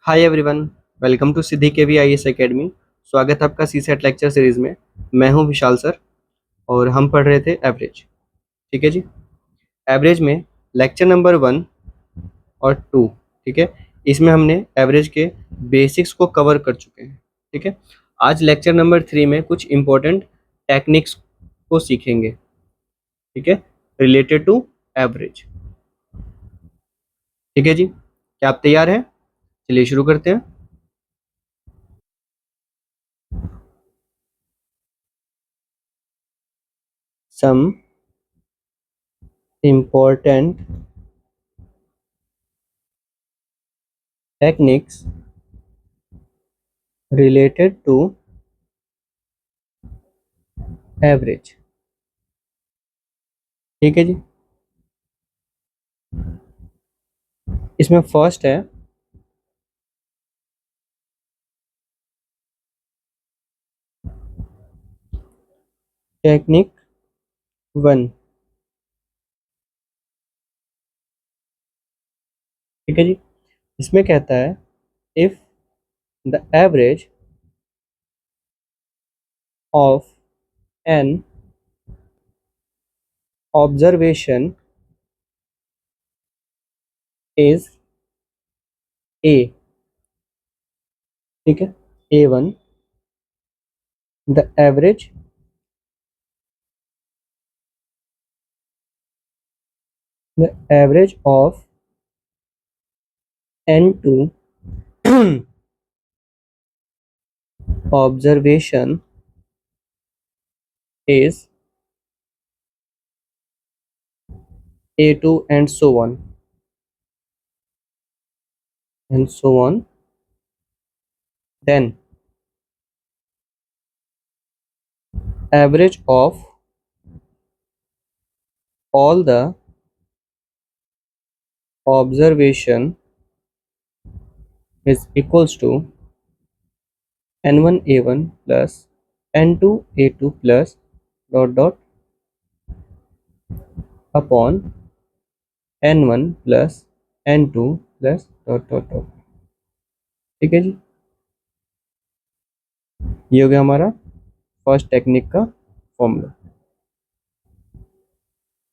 Hi everyone. Welcome to Siddhi KV IAS academy. स्वागत है आपका सीसेट लेक्चर सीरीज में। मैं हूं विशाल सर और हम पढ़ रहे थे एवरेज। ठीक है जी। एवरेज में लेक्चर नंबर 1 और 2। ठीक है। इसमें हमने एवरेज के बेसिक्स को कवर कर चुके हैं। ठीक है। आज लेक्चर नंबर 3 में कुछ इंपॉर्टेंट टेक्निक्स को सीखेंगे। ठीक है, रिलेटेड टू एवरेज। ठीक है जी, क्या आप तैयार हैं? चलिए शुरू करते हैं। सम important techniques related to average. ठीक है जी। इसमें फर्स्ट है टेक्निक 1। ठीक है जी। इसमें कहता है if the average of n observation is a. ठीक है, A1, the average of N2 observation is A2 and so on and so on. Then average of all the observation is equals to N1 A1 plus N2 A2 plus dot dot upon N1 plus N2 plus dot dot dot। ठीक है जी, ये हो गया हमारा first technique का formula.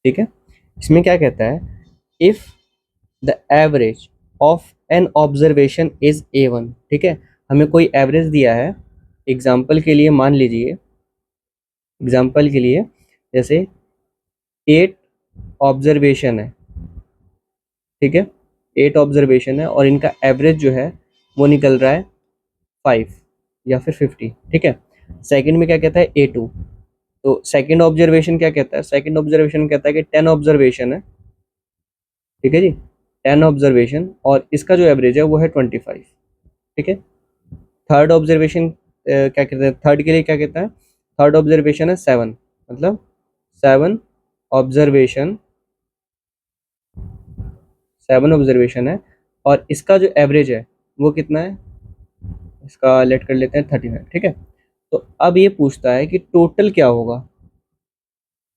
ठीक है, इसमें क्या कहता है if the average of n observation is A1। ठीक है, हमें कोई एवरेज दिया है। एग्जाम्पल के लिए मान लीजिए, एग्जाम्पल के लिए जैसे 8 ऑब्जर्वेशन है। ठीक है, 8 ऑब्जर्वेशन है और इनका एवरेज जो है वो निकल रहा है 5 या फिर 50। ठीक है, सेकंड में क्या कहता है A2। तो सेकंड ऑब्जर्वेशन क्या कहता है, सेकंड ऑब्जर्वेशन कहता है कि 10 ऑब्जर्वेशन है। ठीक है जी, 10 ऑब्जर्वेशन और इसका जो एवरेज है वो है 25। ठीक है, थर्ड ऑब्जर्वेशन क्या कहते हैं, थर्ड के लिए क्या कहता है, थर्ड ऑब्जर्वेशन है 7। मतलब 7 ऑब्जर्वेशन, 7 ऑब्जर्वेशन है और इसका जो एवरेज है वो कितना है, इसका लेट कर लेते हैं 35। ठीक है, तो अब ये पूछता है कि टोटल क्या होगा,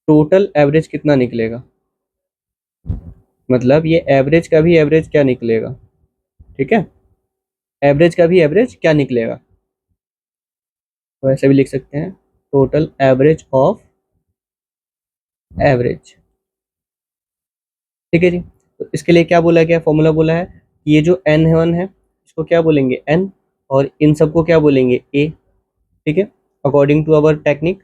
टोटल एवरेज कितना निकलेगा। मतलब ये एवरेज का भी एवरेज क्या निकलेगा। ठीक है, एवरेज का भी एवरेज क्या निकलेगा, तो ऐसे भी लिख सकते हैं टोटल एवरेज ऑफ एवरेज। ठीक है जी, तो इसके लिए क्या बोला गया, फॉर्मूला बोला है कि ये जो N1 है इसको क्या बोलेंगे N और इन सबको क्या बोलेंगे A। ठीक है, अकॉर्डिंग टू अवर टेक्निक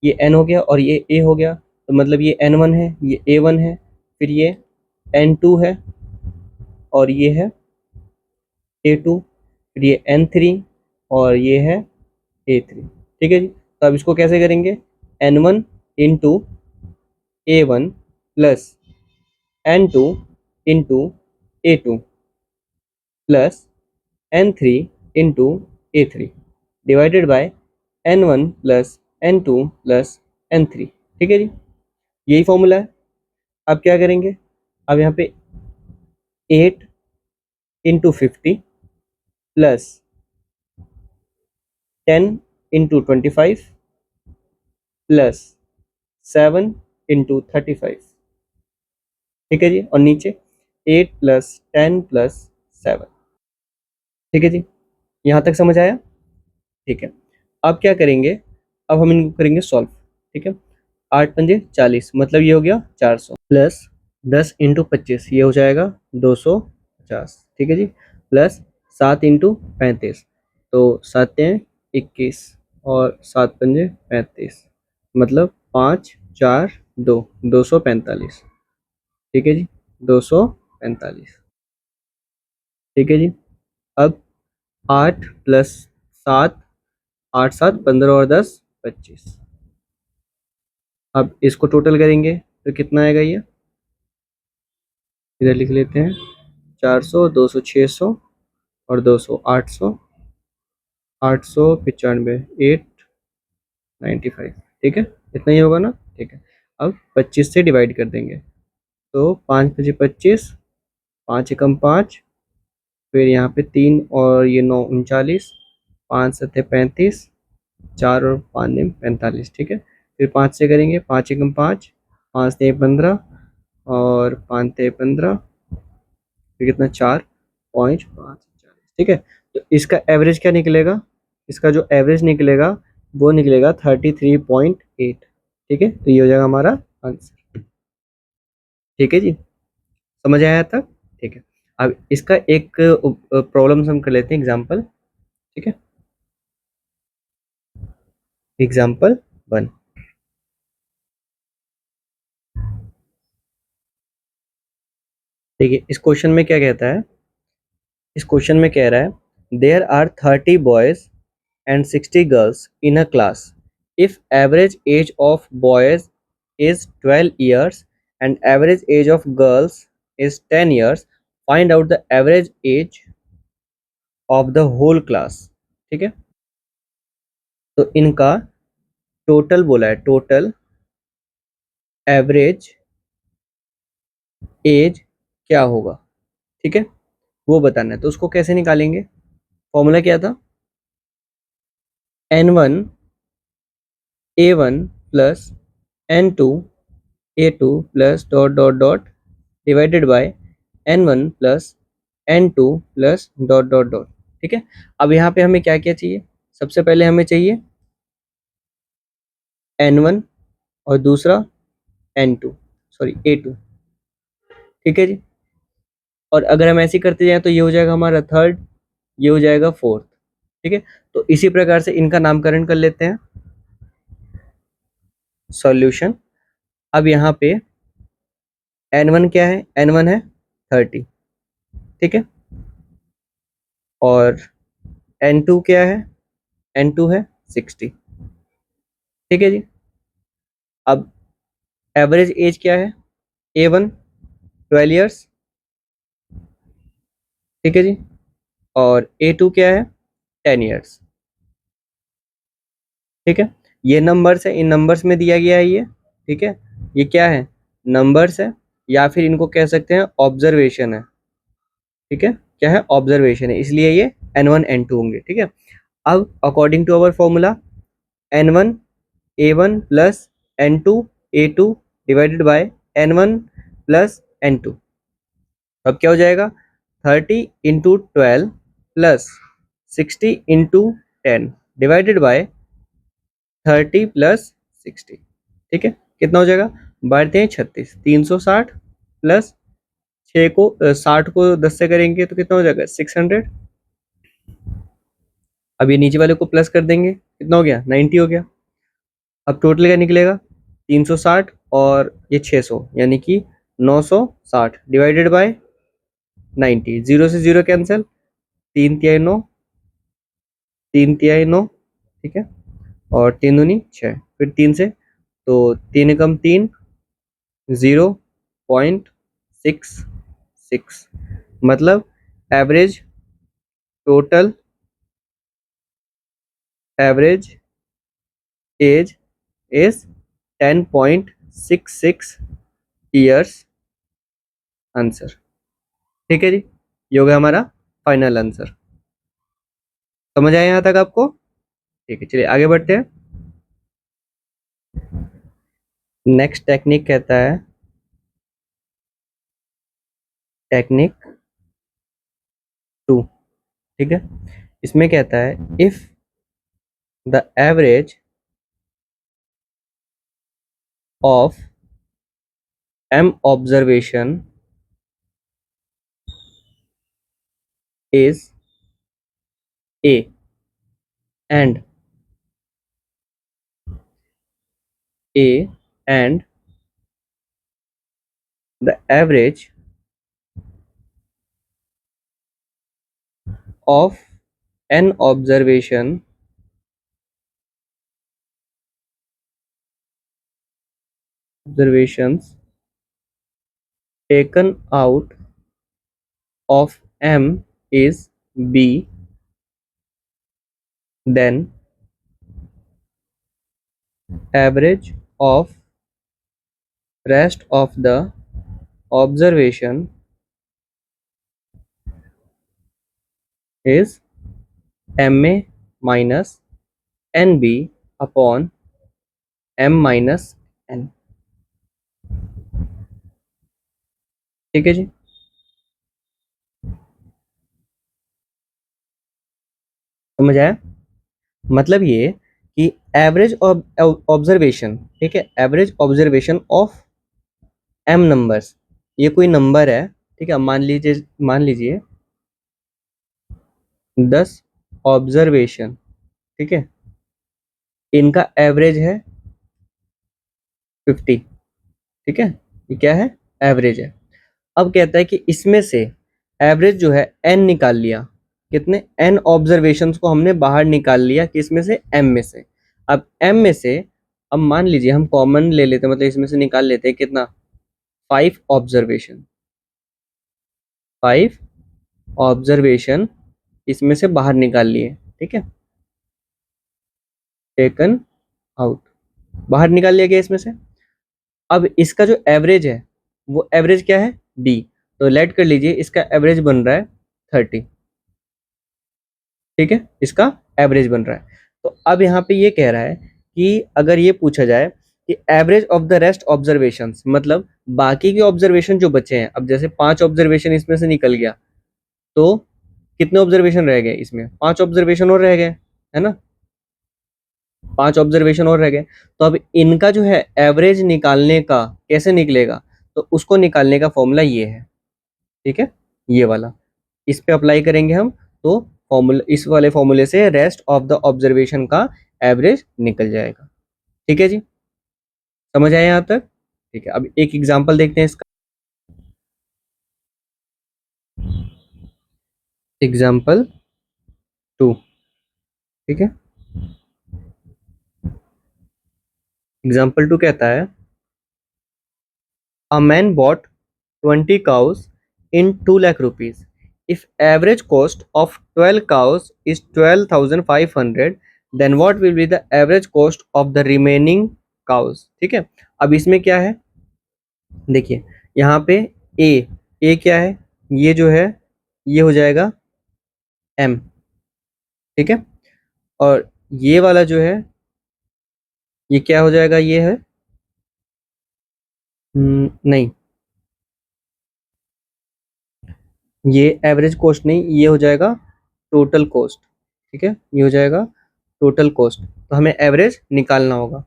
ये N हो गया और ये A हो गया, तो मतलब ये N1 है, ये A1 है, फिर ये N2 है और ये है A2, फिर ये N3 और ये है A3। ठीक है जी, तो अब इसको कैसे करेंगे, N1 into A1 plus N2 into A2 plus N3 into A3 divided by N1 plus N2 plus N3। ठीक है जी, यही फॉर्मूला है। अब क्या करेंगे, अब यहाँ पे 8 into 50 plus 10 into 25 plus 7 into 35। ठीक है जी, और नीचे 8 प्लस 10 प्लस 7। ठीक है जी, यहाँ तक समझ आया? ठीक है, अब क्या करेंगे, अब हम इनको करेंगे सॉल्व। ठीक है, 8×5 = 40, मतलब ये हो गया 400, प्लस 10×25 ये हो जाएगा 250। ठीक है जी, प्लस 7×35, तो 7×21 और 7×5 = 35, मतलब 5×4=2, 245। ठीक है जी, 245। ठीक है जी, अब 8+7, 8×7 = 15 और 10×25। अब इसको टोटल करेंगे तो कितना आएगा ये, इधर लिख लेते हैं, 400, 200, 600 और 200, 800, 895, 895। ठीक है, इतना ही होगा ना? ठीक है, अब 25 से डिवाइड कर देंगे, तो 5×5 = 25, 5×1 = 5, फिर यहाँ पे 3 और ये 9 39, 5×7 = 35, 4 और 5×9 = 45। ठीक है, फिर 5 से करेंगे, 5×1 = 5, 5×3 = 15 और 5×3 = 15, फिर कितना, 4.5 40। ठीक है, तो इसका एवरेज क्या निकलेगा, इसका जो एवरेज निकलेगा वो निकलेगा 33.8। ठीक है, तो ये हो जाएगा हमारा आंसर। ठीक है जी, समझ आया तक? ठीक है, अब इसका एक प्रॉब्लम हम कर लेते हैं, एग्जाम्पल। ठीक है, एग्जाम्पल 1। देखिए, इस क्वेश्चन में क्या कहता है, इस क्वेश्चन में कह रहा है there are 30 boys and 60 girls in a class. If average age of boys is 12 years and average age of girls is 10 years, find out the average age of the whole class. ठीक है, तो इनका total बोला है, total average age क्या होगा। ठीक है, वो बताना है, तो उसको कैसे निकालेंगे, फॉर्मूला क्या था, n1 a1 plus n2 a2 plus dot dot dot divided by n1 plus n2 plus dot dot dot. ठीक है, अब यहाँ पे हमें क्या क्या चाहिए, सबसे पहले हमें चाहिए n1 और दूसरा n2, सॉरी a2। ठीक है जी, और अगर हम ऐसे करते जाएं तो ये हो जाएगा हमारा थर्ड, ये हो जाएगा फोर्थ। ठीक है, तो इसी प्रकार से इनका नामकरण कर लेते हैं, सॉल्यूशन। अब यहाँ पे n1 क्या है, n1 है 30। ठीक है, और n2 क्या है, n2 है 60। ठीक है जी, अब एवरेज एज क्या है, a1 12 इयर्स। ठीक है जी, और a2 क्या है 10 इयर्स। ठीक है, ये नंबर्स है, इन नंबर्स में दिया गया है ये। ठीक है, ये क्या है, नंबर्स है, या फिर इनको कह सकते हैं ऑब्जर्वेशन है। ठीक है, क्या है, ऑब्जर्वेशन है, इसलिए ये n1 n2 होंगे। ठीक है, अब according to our formula n1 a1 plus n2 a2 divided by n1 plus n2, अब क्या हो जाएगा, 30 × 12 प्लस 60 × 10 डिवाइडेड बाय 30 प्लस 60। ठीक है, कितना हो जाएगा, बढ़ते हैं 36, 360 प्लस 60 को 10 से करेंगे तो कितना हो जाएगा 600। अब ये नीचे वाले को प्लस कर देंगे, कितना हो गया 90 हो गया। अब टोटल क्या निकलेगा, 360 और ये 600, यानी कि 960 डिवाइडेड बाय 90, जीरो से जीरो कैंसिल, 3×3 = 9, 3×3 = 9। ठीक है, और 3×2 = 6, फिर 3 से, तो 3 × 3 0.66, मतलब average, total average age is 10.66 years, answer. ठीक है जी, ये हो गया हमारा फाइनल आंसर। समझ आया यहाँ तक आपको? ठीक है, चलिए आगे बढ़ते हैं। नेक्स्ट टेक्निक कहता है, टेक्निक 2। ठीक है, इसमें कहता है if the average of m observation is a and a and the average of n observations taken out of m is b, then average of rest of the observation is ma minus nb upon m minus n। ठीक है जी, समझ आया? मतलब ये कि average observation, ठीक है, average observation of m numbers, ये कोई नंबर है, ठीक है, मान लीजिए 10 ऑब्जर्वेशन, ठीक है, इनका एवरेज है 50, ठीक है, ये क्या है, एवरेज है। अब कहता है कि इसमें से एवरेज जो है एन निकाल लिया, कितने, एन ऑब्जर्वेशंस को हमने बाहर निकाल लिया, किसमें से, एम में से। अब एम में से, अब मान लीजिए हम कॉमन ले लेते हैं, मतलब इसमें से निकाल लेते हैं कितना, 5 ऑब्जर्वेशन, 5 ऑब्जर्वेशन इसमें से बाहर निकाल लिए, ठीक है, टेकन आउट, बाहर निकाल लिया गया इसमें से। अब इसका जो एवरेज है वो एवरेज क्या है, बी, तो लेट कर लीजिए इसका एवरेज बन रहा है 30, ठीक है, इसका एवरेज बन रहा है। तो अब यहाँ पे ये कह रहा है कि अगर ये पूछा जाए कि average of the rest observations, मतलब बाकी के ऑब्जर्वेशन जो बचे हैं, अब जैसे 5 ऑब्जर्वेशन इसमें से निकल गया, तो कितने ऑब्जर्वेशन रह गए, इसमें 5 ऑब्जर्वेशन और रह गए, है ना, 5 ऑब्जर्वेशन और रह गए। तो अब इनका जो है एवरेज निकालने का कैसे निकलेगा, तो उसको निकालने का फॉर्मूला ये है, ठीक है, ये वाला, इस पे अप्लाई करेंगे हम, तो फॉर्मूला, इस वाले फॉर्मूले से रेस्ट ऑफ द ऑब्जर्वेशन का एवरेज निकल जाएगा। ठीक है जी, समझ आए यहाँ तक? ठीक है, अब एक एग्जांपल देखते हैं इसका। एग्जांपल 2, ठीक है, एग्जांपल 2 कहता है a man bot 20 cows in 2 lakh rupees. If average cost of 12 cows is 12,500, then what will be the average cost of the remaining cows? ठीक है, अब इसमें क्या है, देखिए यहाँ पे ए, ए क्या है, ये जो है ये हो जाएगा एम, ठीक है, और ये वाला जो है ये क्या हो जाएगा, ये है नहीं, ये एवरेज कॉस्ट नहीं, ये हो जाएगा टोटल कॉस्ट, ठीक है, ये हो जाएगा टोटल कॉस्ट, तो हमें एवरेज निकालना होगा,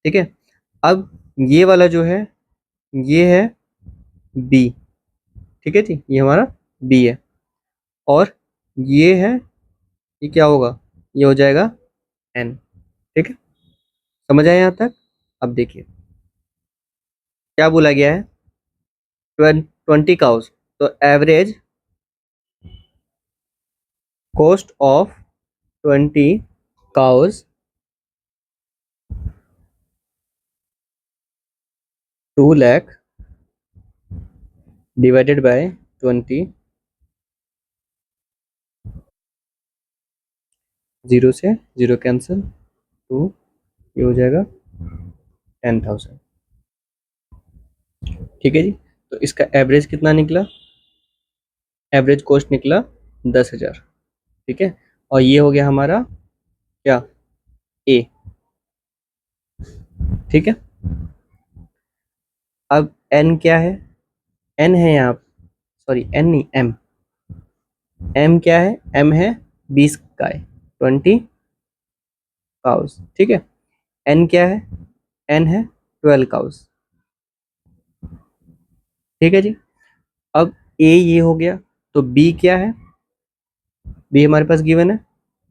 ठीक है। अब ये वाला जो है ये है बी, ठीक है जी, ये हमारा बी है, और ये है, ये क्या होगा, ये हो जाएगा एन, ठीक है, समझ आए यहाँ तक? अब देखिए क्या बोला गया है, 20 काउस, तो average cost of 20 cows 2 lakh divided by 20, 0 से 0 कैंसिल, 2, ये हो जाएगा 10,000, ठीक है जी। तो इसका एवरेज कितना निकला, एवरेज कॉस्ट निकला 10,000, ठीक है, और ये हो गया हमारा क्या, ए, ठीक है। अब एन क्या है, एन है यहाँ, सॉरी एन नहीं, एम, एम क्या है, एम है 20 गाय, 20 काउस, ठीक है। एन क्या है, एन है 12 काउस, ठीक है जी। अब ए ये हो गया, तो बी क्या है, बी हमारे पास गिवन है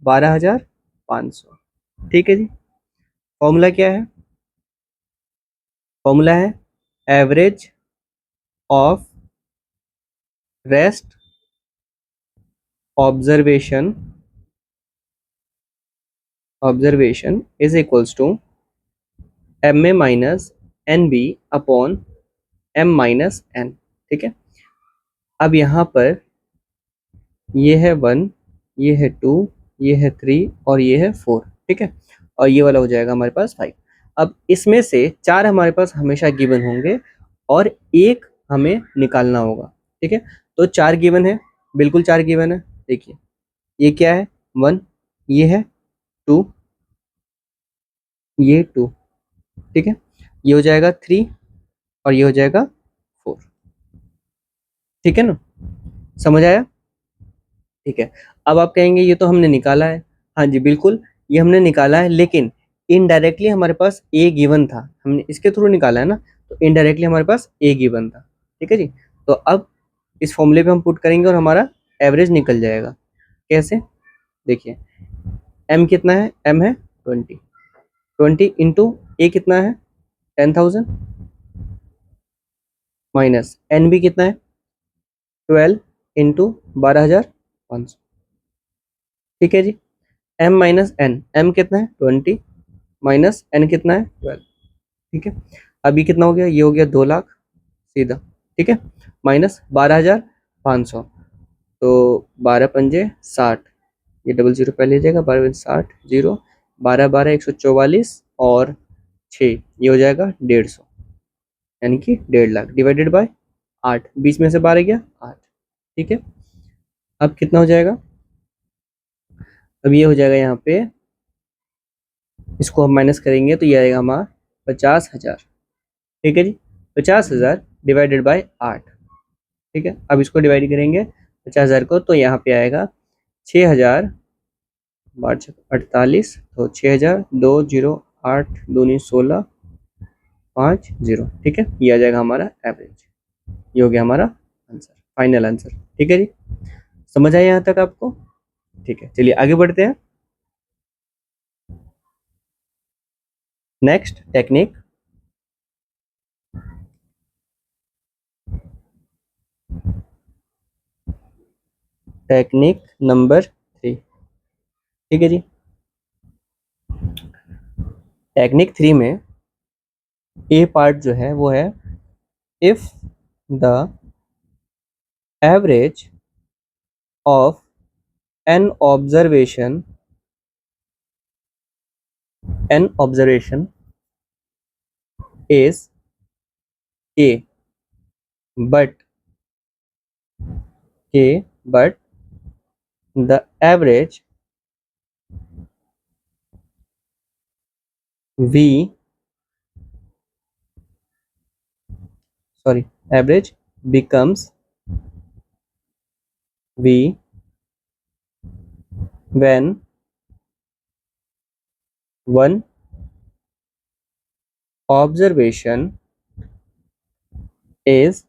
12,500, ठीक है जी। फॉर्मूला क्या है, फॉर्मूला है average of rest observation, observation is equals to m a minus n b upon m minus n, ठीक है। अब यहाँ पर ये है 1, ये है 2, ये है 3 और ये है 4, ठीक है। और ये वाला हो जाएगा हमारे पास 5। अब इसमें से 4 हमारे पास हमेशा गिवन होंगे और एक हमें निकालना होगा, ठीक है। तो 4 गिवन है, बिल्कुल 4 गिवन है। देखिए ये क्या है 1, ये है 2, ये 2, ठीक है। ये हो जाएगा 3 और ये हो जाएगा 4, ठीक है ना, समझ आया, ठीक है। अब आप कहेंगे ये तो हमने निकाला है, हाँ जी बिल्कुल ये हमने निकाला है, लेकिन इनडायरेक्टली हमारे पास ए गिवन था, हमने इसके थ्रू निकाला है ना, तो इनडायरेक्टली हमारे पास ए गिवन था, ठीक है जी। तो अब इस फॉर्मूले पे हम पुट करेंगे और हमारा एवरेज निकल जाएगा। कैसे, देखिए एम कितना है, एम है 20, 20 इंटू ए कितना है 10,000 माइनस एन भी कितना है 12 इंटू 12,500, ठीक है जी। एम माइनस एन, एम कितना है 20 माइनस एन कितना है 12, ठीक है। अभी कितना हो गया, ये हो गया 2 लाख सीधा, ठीक है, माइनस 12,500, तो 12 पंजे 60, ये डबल जीरो पहले जाएगा, 12 पंजे 60 जीरो, 12 12 144 और 6 ये हो जाएगा 150, यानी कि 1.5 लाख डिवाइडेड बाय 8, 20 में से 12 गया 8, ठीक है। अब कितना हो जाएगा, अब ये हो जाएगा यहाँ पे, इसको हम माइनस करेंगे तो ये आएगा हमारा 50,000, ठीक है जी। 50,000 डिवाइडेड बाय 8, ठीक है। अब इसको डिवाइड करेंगे 50,000 को, तो यहाँ पे आएगा 6,000, 48, तो 6,000, 2 0 8 दूनी 16 5 0, ठीक है। ये आ जाएगा हमारा एवरेज, ये हो गया हमारा आंसर, फाइनल आंसर, ठीक है जी। समझ आया यहाँ तक आपको, ठीक है। चलिए आगे बढ़ते हैं। नेक्स्ट टेक्निक, टेक्निक नंबर 3, ठीक है जी। टेक्निक 3 में ए पार्ट जो है वो है if the average of n observation, n observation is a but, a but the average we, sorry, average becomes V when one observation is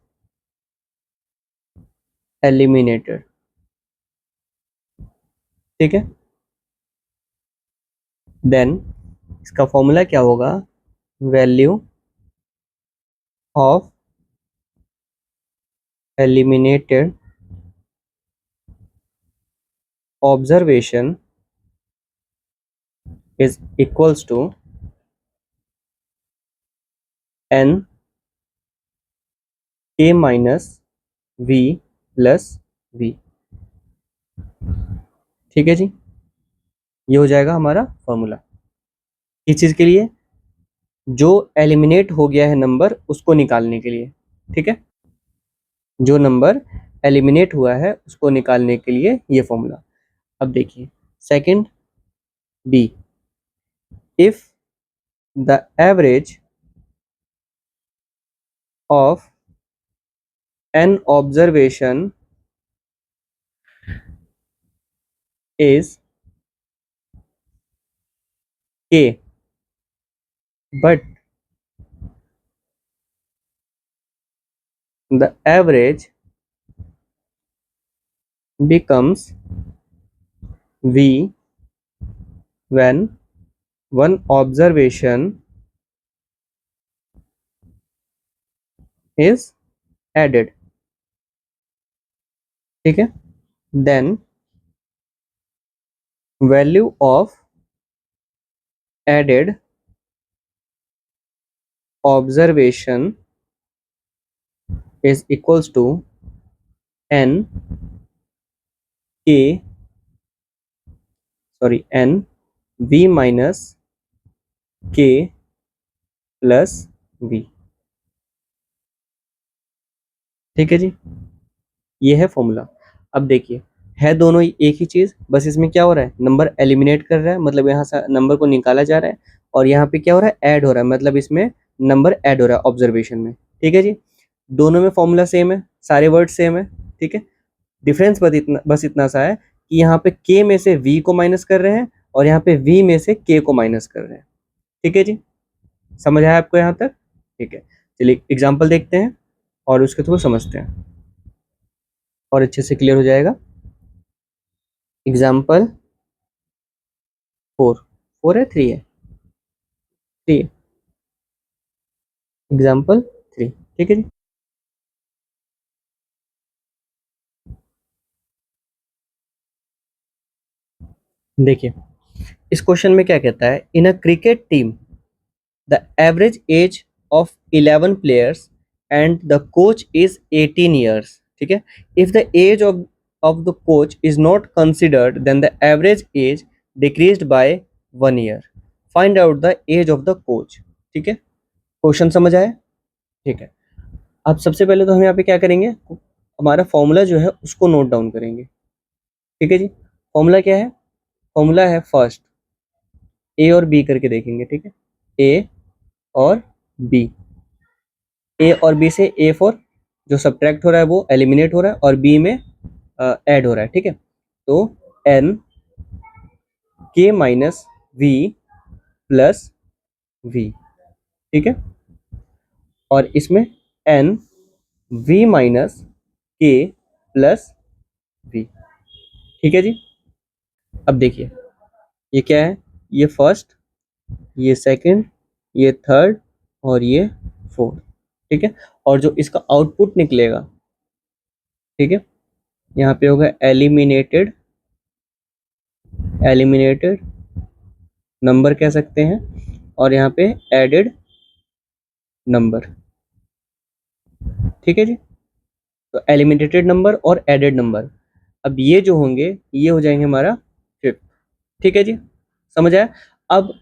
eliminated, ठीक है। Then इसका फॉर्मूला क्या होगा, value of eliminated observation is equals to n a minus v plus v, ठीक है जी। ये हो जाएगा हमारा फॉर्मूला, किस चीज के लिए, जो एलिमिनेट हो गया है नंबर उसको निकालने के लिए, ठीक है। जो नंबर एलिमिनेट हुआ है उसको निकालने के लिए ये फॉर्मूला। अब देखिए second B, if the average of n observation is K, but the average becomes V when one observation is added. ठीक है, then value of added observation is equals to n k n v minus k plus v। ठीक है जी, ये है formula. अब देखिए, है दोनों ही एक ही चीज, बस इसमें क्या हो रहा है, नंबर एलिमिनेट कर रहा है, मतलब यहाँ से नंबर को निकाला जा रहा है, और यहाँ पे क्या हो रहा है, ऐड हो रहा है, मतलब इसमें नंबर ऐड हो रहा है ऑब्जर्वेशन में। ठीक है जी, दोनों में फॉर्मूला सेम है, सारे वर्ड सेम है। ठीक है, डिफरेंस बस इतना सा है कि यहाँ पे k में से v को माइनस कर रहे हैं और यहाँ पे v में से k को माइनस कर रहे हैं। ठीक है जी, समझ आया आपको यहाँ तक? ठीक है, चलिए एग्जाम्पल देखते हैं और उसके थ्रू समझते हैं और अच्छे से क्लियर हो जाएगा। एग्जाम्पल 4 है, 3 है, 3 है, एग्जाम्पल 3। ठीक है जी, देखिए इस क्वेश्चन में क्या कहता है, in a cricket team the average age of 11 players and the coach is 18 years. ठीक है, if the age of the coach is not considered then the average age decreased by 1 year. Find out the age of the coach. ठीक है, question समझ आया? ठीक है, अब सबसे पहले तो हम यहाँ पे क्या करेंगे, हमारा फॉर्मूला जो है उसको नोट डाउन करेंगे। ठीक है जी, फॉर्मूला क्या है, फॉर्मूला है फर्स्ट ए और बी करके देखेंगे। ठीक है, ए और बी, ए और बी से ए फॉर जो सब्ट्रैक्ट हो रहा है वो एलिमिनेट हो रहा है और बी में ऐड हो रहा है। ठीक है, तो N K minus V plus V. ठीक है, और इसमें N V minus K plus V. ठीक है जी, अब देखिए ये क्या है, ये फर्स्ट, ये सेकंड, ये थर्ड और ये फोर्थ। ठीक है, और जो इसका आउटपुट निकलेगा, ठीक है, यहाँ पे होगा एलिमिनेटेड, एलिमिनेटेड नंबर कह सकते हैं, और यहाँ पे एडेड नंबर। ठीक है जी, तो एलिमिनेटेड नंबर और एडेड नंबर, अब ये जो होंगे ये हो जाएंगे हमारा फिफ्थ। ठीक है जी, समझ आया? अब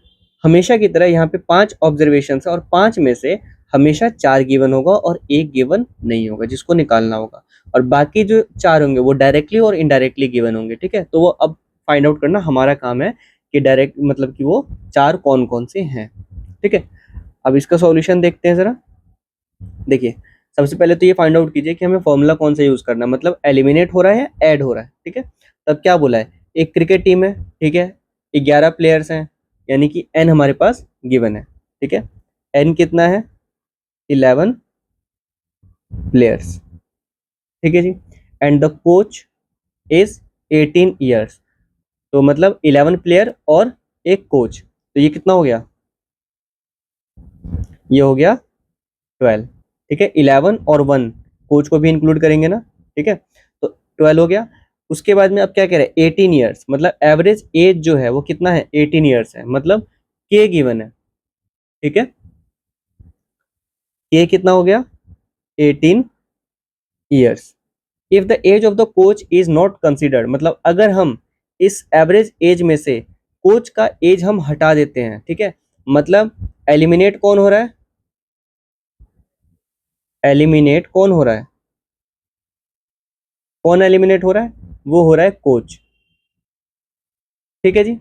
हमेशा की तरह यहाँ पे 5 ऑब्जर्वेशन है और 5 में से हमेशा 4 गिवन होगा और 1 गिवन नहीं होगा जिसको निकालना होगा, और बाकी जो 4 होंगे वो डायरेक्टली और इनडायरेक्टली गिवन होंगे। ठीक है, तो वो अब फाइंड आउट करना हमारा काम है कि डायरेक्ट मतलब कि वो 4 कौन कौन से हैं। ठीक है, अब इसका सॉल्यूशन देखते हैं जरा। देखिए सबसे पहले तो ये फाइंड आउट कीजिए कि हमें फॉर्मूला कौन सा यूज करना है, मतलब एलिमिनेट हो रहा है या ऐड हो रहा है। ठीक है, तब क्या बोला है, एक क्रिकेट टीम है, ठीक है, 11 प्लेयर्स हैं, यानी कि एन हमारे पास गिवन है। ठीक है, एन कितना है, 11 प्लेयर्स। ठीक है जी, and the coach is 18 years, तो मतलब 11 प्लेयर और एक कोच, तो ये कितना हो गया, ये हो गया 12। ठीक है, 11 और 1 कोच को भी इंक्लूड करेंगे ना। ठीक है, तो 12 हो गया। उसके बाद में अब क्या कह रहे हैं, 18 ईयर्स, मतलब एवरेज एज जो है वो कितना है, 18 ईयर्स है, मतलब के गिवन है। ठीक है, के कितना हो गया, 18 years. If the age of the coach is not considered, मतलब अगर हम इस एवरेज एज में से कोच का एज हम हटा देते हैं, ठीक है, मतलब एलिमिनेट कौन हो रहा है, एलिमिनेट कौन हो रहा है, कौन एलिमिनेट हो रहा है, वो हो रहा है कोच। ठीक है जी,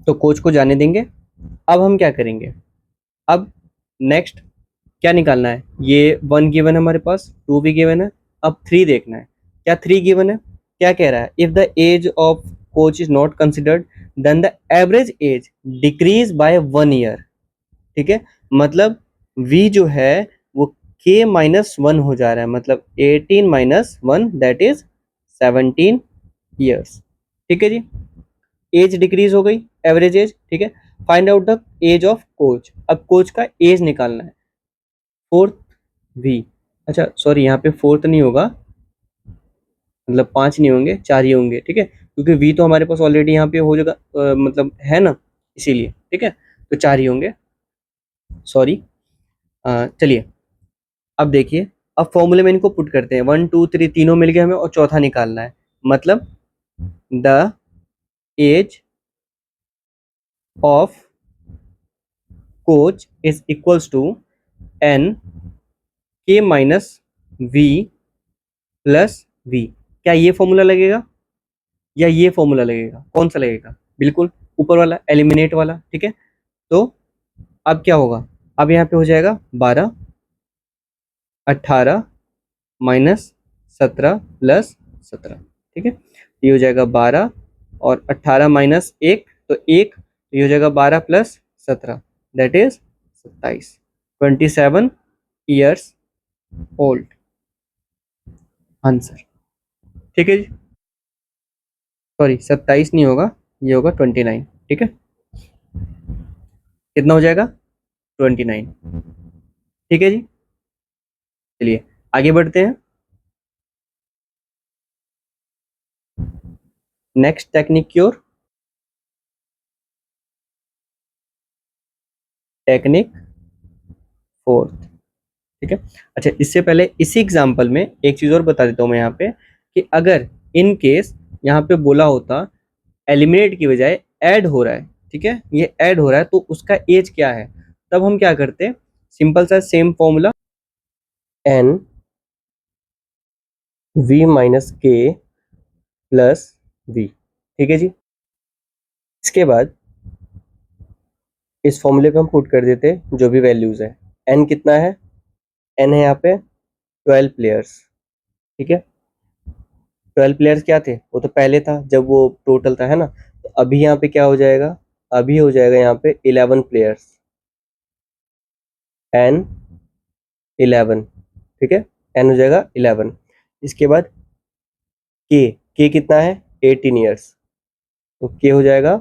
तो कोच को जाने देंगे। अब हम क्या करेंगे, अब नेक्स्ट क्या निकालना है, ये 1 गिवन है हमारे पास, 2 भी गिवन है, अब 3 देखना है। क्या 3 गिवन है? क्या कह रहा है? If the age of coach is not considered then the average age decreases by 1 year. ठीक है, मतलब v जो है वो k माइनस 1 हो जा रहा है, मतलब 18 माइनस 1 दैट इज 17 ईयर्स। ठीक है जी, एज डिक्रीज हो गई, एवरेज एज। ठीक है, find out the age of coach. अब कोच का एज निकालना है, फोर्थ v। अच्छा सॉरी, यहाँ पे फोर्थ नहीं होगा, मतलब 5 नहीं होंगे, 4 ही होंगे। ठीक है, क्योंकि v तो हमारे पास ऑलरेडी यहाँ पे हो जाएगा, मतलब है ना, इसीलिए। ठीक है, तो 4 ही होंगे, सॉरी। चलिए अब देखिए, अब फॉर्मूले में इनको पुट करते हैं। 1 2 3 तीनों मिल गए हमें, और चौथा निकालना है, मतलब the age of coach is equals to n K minus V plus V. क्या ये फॉर्मूला लगेगा या ये फॉर्मूला लगेगा? कौन सा लगेगा? बिल्कुल ऊपर वाला, एलिमिनेट वाला। ठीक है, तो अब क्या होगा? अब यहाँ पे हो जाएगा 12 18 माइनस 17 प्लस 17। ठीक है, ये हो जाएगा 12 और 18 माइनस 1 तो 1, तो ये हो जाएगा 12 plus 17 that is 27, 27 years old answer. ठीक है जी, सॉरी 27 नहीं होगा, ये होगा 29। ठीक है, कितना हो जाएगा? 29। ठीक है जी, चलिए आगे बढ़ते हैं। नेक्स्ट टेक्निक की ओर, टेक्निक फोर्थ। ठीक है, अच्छा इससे पहले इसी एग्जांपल में एक चीज और बता देता हूँ मैं यहाँ पे, कि अगर इन केस यहाँ पे बोला होता एलिमिनेट की बजाय ऐड हो रहा है, ठीक है, ये ऐड हो रहा है, तो उसका एज क्या है, तब हम क्या करते? सिंपल सा same formula, n V minus K plus V. ठीक है जी, इसके बाद इस फॉर्मूले पे हम पुट कर देते जो भी वैल्यूज है। एन कितना है? एन है यहाँ पे 12 प्लेयर्स। ठीक है, 12 प्लेयर्स क्या थे? वो तो पहले था जब वो टोटल था, है ना। तो अभी यहाँ पे क्या हो जाएगा? अभी हो जाएगा यहाँ पे 11 प्लेयर्स, एन 11। ठीक है, एन हो जाएगा 11। इसके बाद के कितना है? 18 ईयर्स, तो के हो जाएगा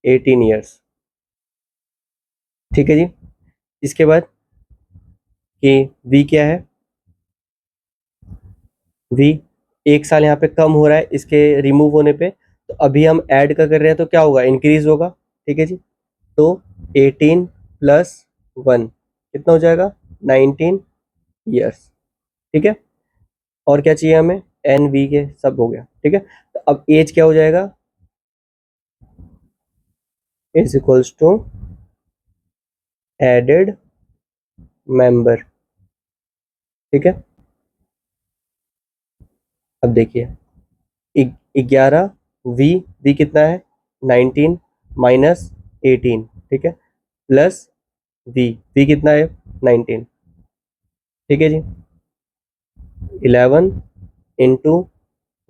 18 ईयर्स। ठीक है जी, इसके बाद के वी क्या है? वी 1 साल यहाँ पे कम हो रहा है इसके रिमूव होने पे, तो अभी हम ऐड का कर रहे हैं तो क्या होगा? इंक्रीज होगा। ठीक है जी, तो 18 प्लस 1 कितना हो जाएगा? 19 ईयर्स। ठीक है, और क्या चाहिए हमें? एन वी के सब हो गया। ठीक है, तो अब एज क्या हो जाएगा? Is equals to added member. ठीक है, अब देखिए 11 वी, वी कितना है? 19 माइनस 18। ठीक है, प्लस वी, वी कितना है? 19। ठीक है जी, 11 इंटू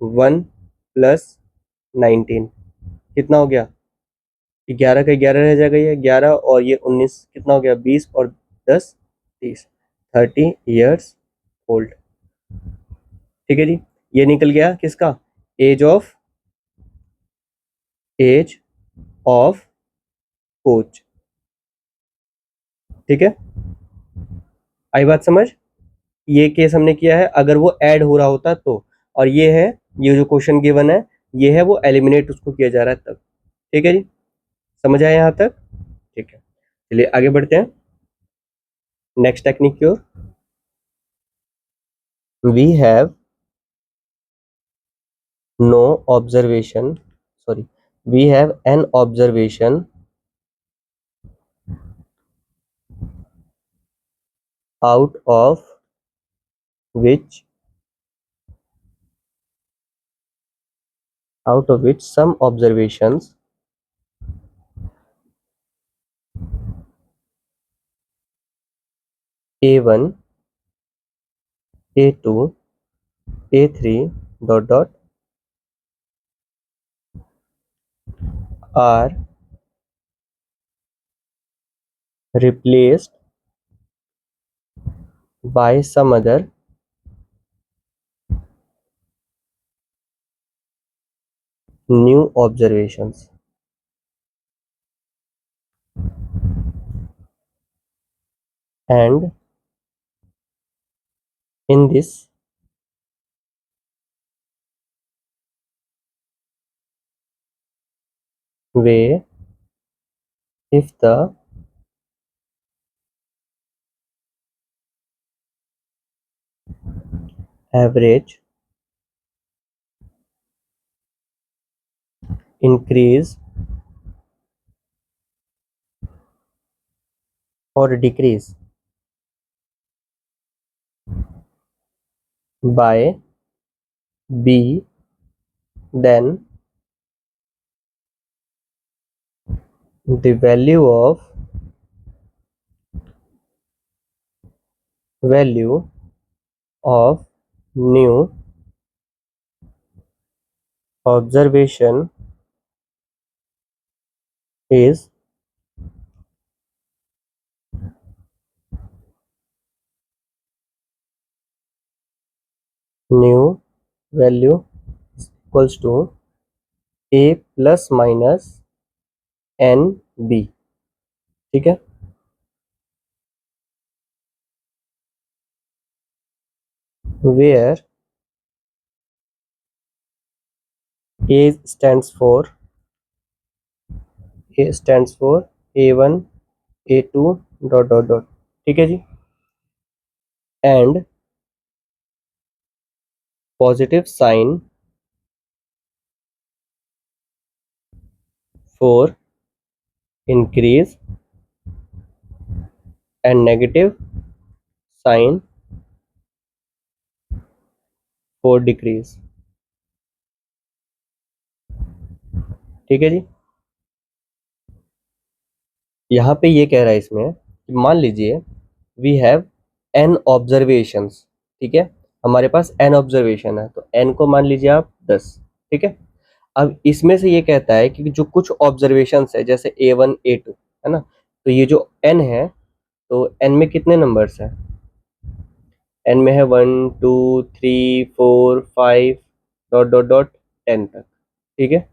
1 प्लस 19 कितना हो गया? 11 का 11 रह जाएगा, ये 11 और ये 19 कितना हो गया? 20 और 10 30, 30 ईयर्स ओल्ड। ठीक है जी, ये निकल गया किसका? Age of coach. ठीक है, आई बात समझ? ये केस हमने किया है अगर वो ऐड हो रहा होता तो, और ये है, ये जो क्वेश्चन गिवन है ये है वो एलिमिनेट उसको किया जा रहा है तब। ठीक है जी, समझ आया यहाँ तक? ठीक है, चलिए आगे बढ़ते हैं नेक्स्ट टेक्निक की ओर। We have no observation, sorry, we have n observation out of which some observations A1 A2 A3 dot dot are replaced by some other new observations, and in this way, if the average increase or decrease by b, then the value of new observation is new value equals to a plus minus n B. ठीक है, where a stands for A1 A2 dot dot dot. ठीक है जी, and positive sign for increase and negative sign for decrease. ठीक है जी, यहाँ पे ये कह रहा है इसमें कि मान लीजिए वी हैव n ऑब्जर्वेशंस। ठीक है, हमारे पास n ऑब्जर्वेशन है, तो n को मान लीजिए आप 10। ठीक है, अब इसमें से ये कहता है कि जो कुछ ऑब्जर्वेशंस है जैसे A1 A2 है ना, तो ये जो n है, तो n में कितने नंबर्स हैं? n में है 1 2 3 4 5 डॉट डॉट डॉट 10 तक। ठीक है,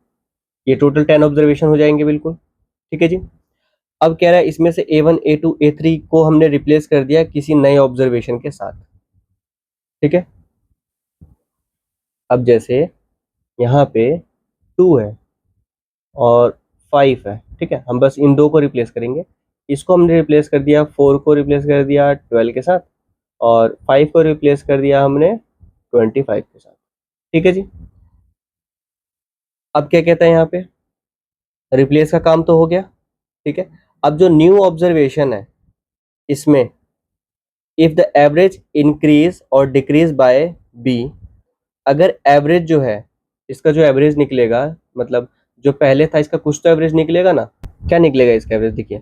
ये टोटल 10 ऑब्जर्वेशन हो जाएंगे बिल्कुल। ठीक है जी, अब कह रहा है इसमें से A1 A2 A3 को हमने रिप्लेस कर दिया किसी नए ऑब्जर्वेशन के साथ। ठीक है, अब जैसे यहाँ पे 2 है और 5 है। ठीक है, हम बस इन दो को रिप्लेस करेंगे। इसको हमने रिप्लेस कर दिया, 4 को रिप्लेस कर दिया 12 के साथ, और 5 को रिप्लेस कर दिया हमने 25 के साथ। ठीक है जी, अब क्या कहता है यहाँ पे, रिप्लेस का काम तो हो गया। ठीक है, अब जो न्यू ऑब्जर्वेशन है इसमें इफ द एवरेज इंक्रीज और डिक्रीज बाय बी, अगर एवरेज जो है, इसका जो एवरेज निकलेगा, मतलब जो पहले था इसका कुछ तो एवरेज निकलेगा ना। क्या निकलेगा इसका एवरेज? देखिए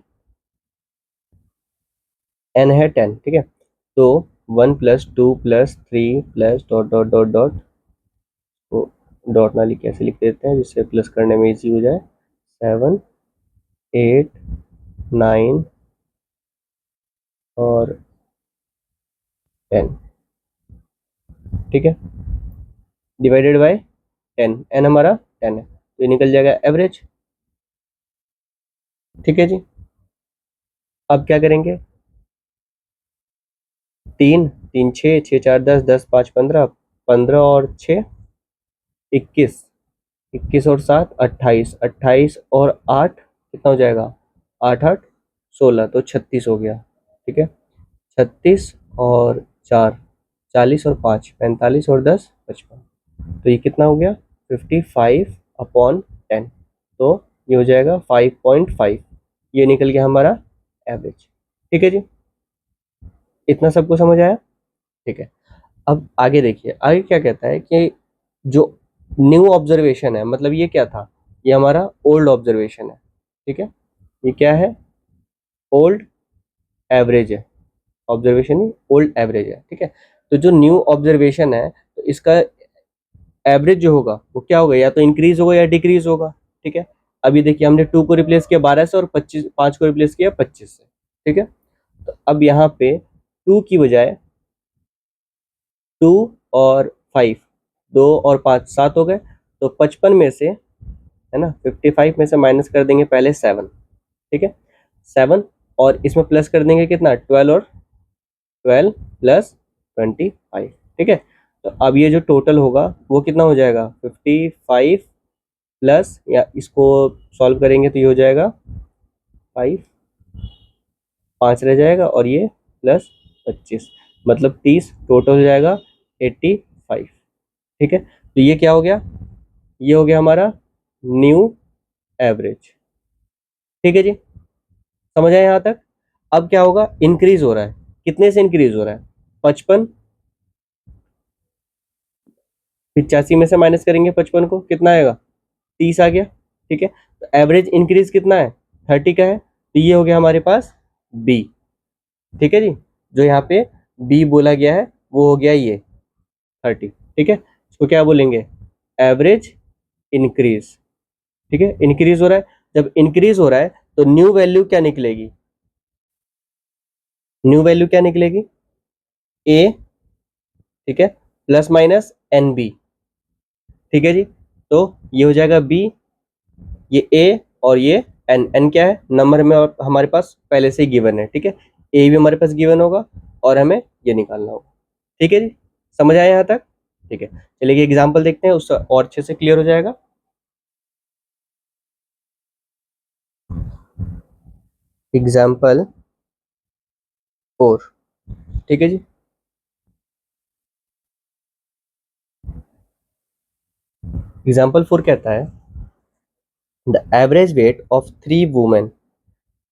n है 10। ठीक है, तो 1 plus 2 plus 3 plus dot dot dot dot, तो डॉट ना लिख के ऐसे लिख देते हैं जिससे प्लस करने में इजी हो जाए। 7 8 9 और 10। ठीक है, डिवाइडेड बाय 10, n हमारा 10 है, तो ये निकल जाएगा एवरेज। ठीक है जी, अब क्या करेंगे, 3 3 6 6 4 10 10 5 15, 15 और 6 21, 21 और 7 28, 28 और 8 कितना हो जाएगा, 8 8 16, तो 36 हो गया। ठीक है, 36 और 4 40 और 5 45 और 10 55, तो ये कितना हो गया 55/10, तो ये हो जाएगा 5.5। ये निकल गया हमारा एवरेज। ठीक है जी, इतना सबको समझ आया? ठीक है, अब आगे देखिए, आगे क्या कहता है कि जो न्यू ऑब्जर्वेशन है, मतलब ये क्या था, ये हमारा ओल्ड ऑब्जर्वेशन है। ठीक है, ये क्या है, ओल्ड एवरेज है। ऑब्जर्वेशन ही ओल्ड एवरेज है। ठीक है, तो जो न्यू ऑब्जर्वेशन है, तो इसका एवरेज जो होगा वो क्या होगा, या तो इंक्रीज होगा या डिक्रीज होगा। ठीक है, अभी देखिए हमने 2 को रिप्लेस किया 12 से और 5 को रिप्लेस किया 25 से। ठीक है, तो अब यहाँ पे 2 की बजाय 2 और 5, 2 और 5 7 हो गए, तो 55 में से, है ना, 55 में से माइनस कर देंगे पहले 7। ठीक है, 7 और इसमें प्लस कर देंगे कितना, 12 और 12 प्लस 25। ठीक है, तो अब ये जो टोटल होगा वो कितना हो जाएगा, 55 प्लस, या इसको सॉल्व करेंगे तो ये हो जाएगा 5, 5 रह जाएगा और ये प्लस 25, मतलब 30, टोटल हो जाएगा 85। ठीक है, तो ये क्या हो गया, ये हो गया हमारा न्यू एवरेज। ठीक है जी, समझ आया यहाँ तक। अब क्या होगा, इंक्रीज हो रहा है, कितने से इंक्रीज हो रहा है, 55, 85 में से माइनस करेंगे 55 को, कितना आएगा, 30 आ गया। ठीक है, तो एवरेज इंक्रीज कितना है, 30 का है, तो ये हो गया हमारे पास बी। ठीक है जी, जो यहाँ पे बी बोला गया है वो हो गया ये 30। ठीक है, इसको क्या बोलेंगे, एवरेज इंक्रीज। ठीक है, इंक्रीज हो रहा है, जब इंक्रीज हो रहा है तो न्यू वैल्यू क्या निकलेगी, न्यू वैल्यू क्या निकलेगी, ए। ठीक है, प्लस माइनस एन बी। ठीक है जी, तो ये हो जाएगा बी, ये ए और ये एन। एन क्या है, नंबर में और हमारे पास पहले से ही गिवन है। ठीक है, ए भी हमारे पास गिवन होगा और हमें ये निकालना होगा। ठीक है जी, समझ आया यहाँ तक। ठीक है, चलिए एग्जाम्पल देखते हैं, उससे और अच्छे से क्लियर हो जाएगा। एग्जाम्पल 4। ठीक है जी, एग्जाम्पल 4 कहता है, the average weight of 3 women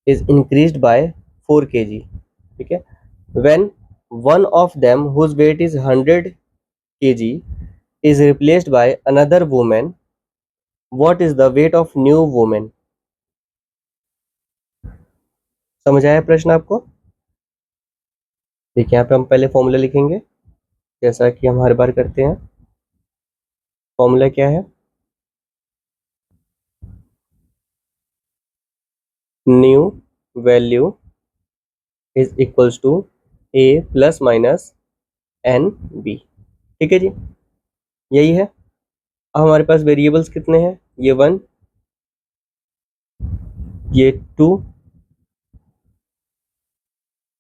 is increased by 4 kg. ठीक है, when one of them whose weight is 100 kg is replaced by another woman, what is the weight of new woman? समझ आया प्रश्न आपको। देखिए यहाँ पे हम पहले फॉर्मूला लिखेंगे, जैसा कि हम हर बार करते हैं। फॉर्मूला क्या है, new value is equals to A plus minus n B. ठीक है जी, यही है। अब हमारे पास वेरिएबल्स कितने हैं, ये 1, ये 2,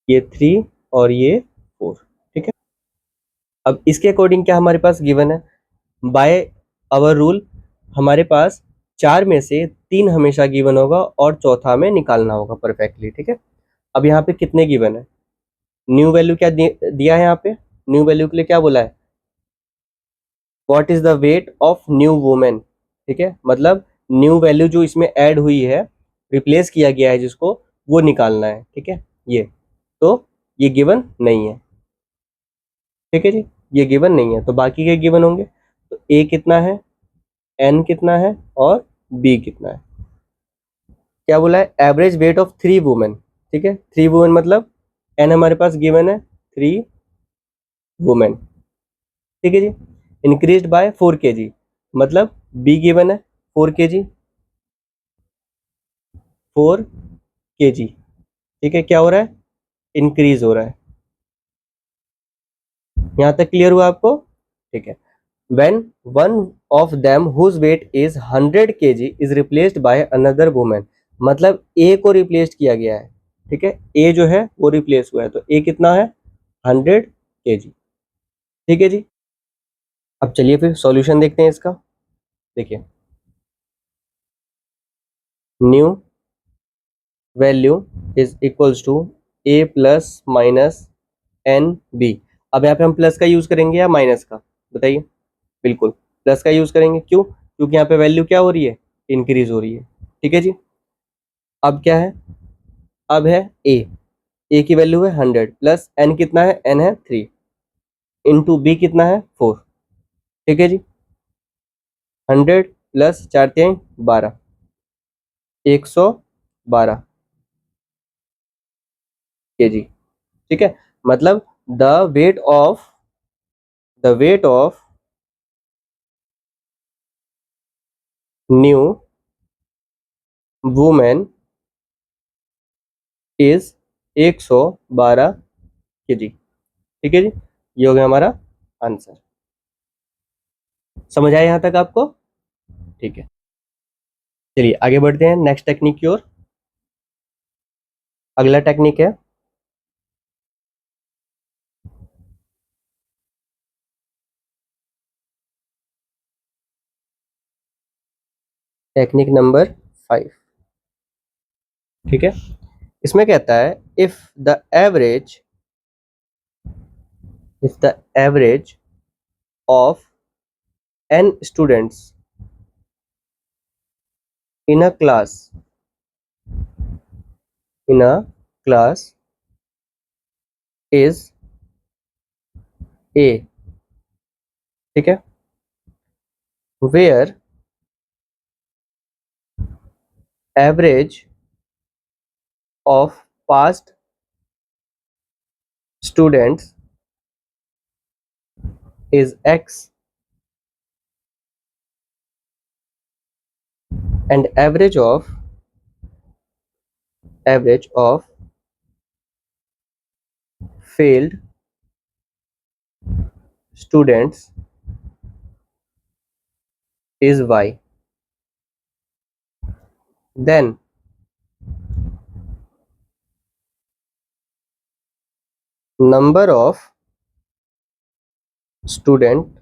ये 3 और ये 4। ठीक है, अब इसके अकॉर्डिंग क्या हमारे पास गिवन है, बाय आवर रूल हमारे पास 4 में से 3 हमेशा गिवन होगा और चौथा हमें निकालना होगा परफेक्टली। ठीक है, अब यहाँ पे कितने गिवन है, न्यू वैल्यू क्या दिया है, यहाँ पे न्यू वैल्यू के लिए क्या बोला है, what is the weight of new women. ठीक है, मतलब न्यू वैल्यू जो इसमें ऐड हुई है, रिप्लेस किया गया है जिसको, वो निकालना है। ठीक है, ये तो ये गिवन नहीं है। ठीक है जी, ये गिवन नहीं है, तो बाकी के गिवन होंगे। तो ए कितना है, एन कितना है और बी कितना है। क्या बोला है, एवरेज वेट ऑफ 3 वुमेन। ठीक है, 3 वुमेन मतलब एन हमारे पास गिवन है 3 वुमेन। ठीक है जी, इंक्रीज्ड बाय 4 kg, मतलब बी गिवन है 4 kg, 4 kg। ठीक है, क्या हो रहा है, इंक्रीज हो रहा है। यहाँ तक क्लियर हुआ आपको। ठीक है, when one of them whose weight is 100 kg is replaced by another woman, मतलब ए को रिप्लेस किया गया है। ठीक है, ए जो है वो रिप्लेस हुआ है, तो ए कितना है, 100 kg। ठीक है जी, अब चलिए फिर सॉल्यूशन देखते हैं इसका। देखिए, new value is equals to A plus minus n B. अब यहाँ पे हम प्लस का यूज करेंगे या माइनस का, बताइए। बिल्कुल प्लस का यूज करेंगे, क्यों, क्योंकि यहाँ पे वैल्यू क्या हो रही है, इंक्रीज हो रही है। ठीक है जी, अब क्या है, अब है ए की वैल्यू है 100 प्लस एन कितना है, एन है 3, इंटू बी कितना है 4। ठीक है जी, 100 प्लस 4 3 12, 112 kg। ठीक है, मतलब the weight of new women is 112 kg। ठीक है जी, ये हो गया हमारा आंसर। समझ आया यहां तक आपको? ठीक है, चलिए आगे बढ़ते हैं नेक्स्ट टेक्निक की ओर। अगला टेक्निक है टेक्निक नंबर 5। ठीक है, इसमें कहता है if the average of n students in a class is a, ठीक है, where average of past students is x and average of failed students is y, then number of student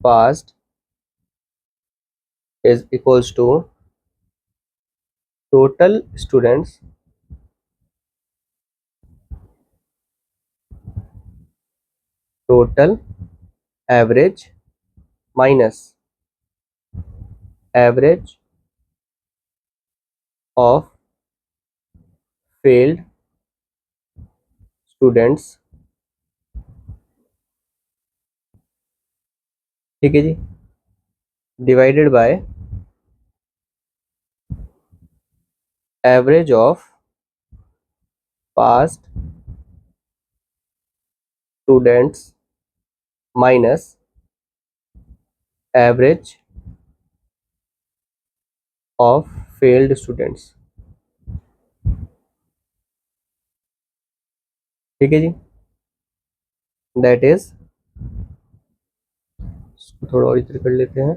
passed is equals to total students total average minus average of failed students। ठीक है जी, divided by average of passed students minus average of failed students. ठीक है जी, that is, थोड़ा और इधर कर लेते हैं।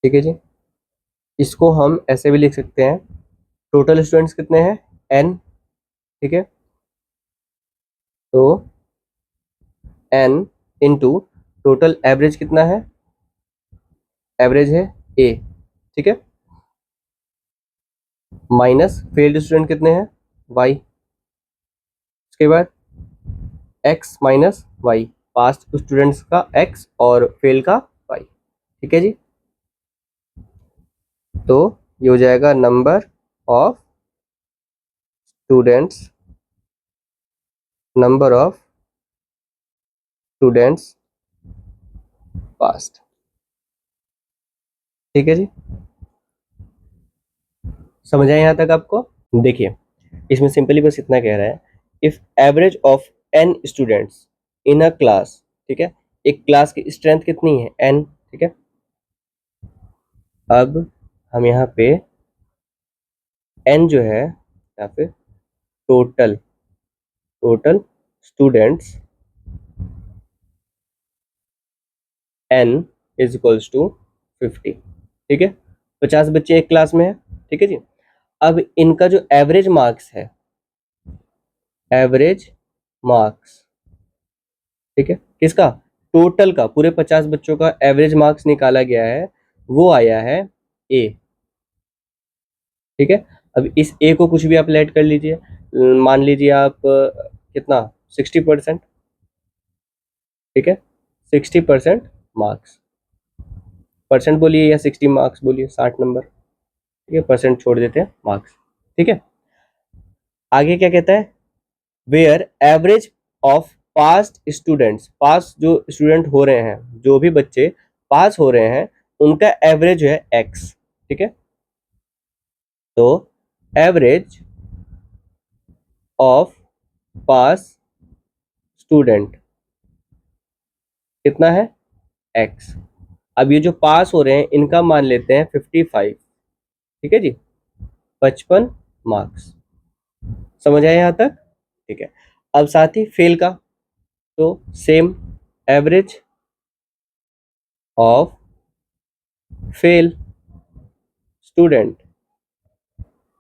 ठीक है जी, इसको हम ऐसे भी लिख सकते हैं, टोटल स्टूडेंट्स कितने हैं n। ठीक है, तो n इंटू टोटल एवरेज कितना है, एवरेज है a। ठीक है, माइनस फेल्ड स्टूडेंट कितने हैं y, उसके बाद x minus y, past students का x और फेल का y। ठीक है जी, तो ये हो जाएगा नंबर ऑफ स्टूडेंट्स पास्ट। ठीक है जी, समझ आए यहां तक आपको? देखिए, इसमें सिंपली बस इतना कह रहा है, if average of n students in a class. ठीक है, एक क्लास की स्ट्रेंथ कितनी है n। ठीक है, अब हम यहाँ पे n जो है या फिर total students n is equals to 50। ठीक है, 50 बच्चे एक क्लास में है। ठीक है जी, अब इनका जो एवरेज मार्क्स है, एवरेज मार्क्स, ठीक है, किसका, टोटल का, पूरे 50 बच्चों का एवरेज मार्क्स निकाला गया है, वो आया है ए। ठीक है, अब इस ए को कुछ भी आप लेट कर लीजिए, मान लीजिए आप कितना 60%। ठीक है, 60% मार्क्स, परसेंट बोलिए या 60 मार्क्स बोलिए, 60 नंबर। ठीक है, परसेंट छोड़ देते हैं, मार्क्स। ठीक है, आगे क्या कहता है, where average of passed students, pass जो स्टूडेंट हो रहे हैं, जो भी बच्चे पास हो रहे हैं, उनका एवरेज है एक्स। ठीक है, तो एवरेज ऑफ पास स्टूडेंट कितना है, x। अब ये जो पास हो रहे हैं इनका मान लेते हैं 55, ठीक है जी, 55 मार्क्स। समझ आया यहाँ तक? ठीक है। अब साथ ही फेल का, तो same, average of fail student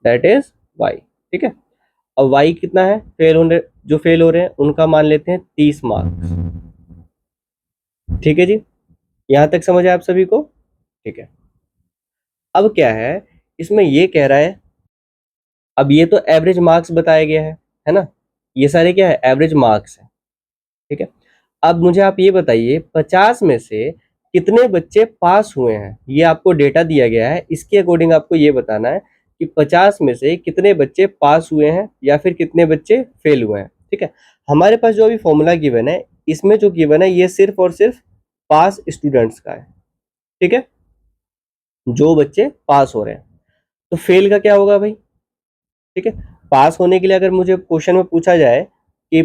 that is y। ठीक है। अब y कितना है, जो फेल हो रहे हैं उनका मान लेते हैं 30 मार्क्स। ठीक है जी, यहां तक समझ आया आप सभी को? ठीक है। अब क्या है, इसमें ये कह रहा है, अब ये तो एवरेज मार्क्स बताया गया है ना, ये सारे क्या है, एवरेज मार्क्स है। ठीक है। अब मुझे आप ये बताइए 50 में से कितने बच्चे पास हुए हैं, ये आपको डेटा दिया गया है, इसके अकॉर्डिंग आपको ये बताना है कि 50 में से कितने बच्चे पास हुए हैं या फिर कितने बच्चे फेल हुए हैं। ठीक है। हमारे पास जो अभी फॉर्मूला गिवन है, इसमें जो गिवन है ये सिर्फ और सिर्फ पास स्टूडेंट्स का है। ठीक है, जो बच्चे पास हो रहे हैं। तो फेल का क्या होगा भाई? ठीक है, पास होने के लिए अगर मुझे क्वेश्चन में पूछा जाए कि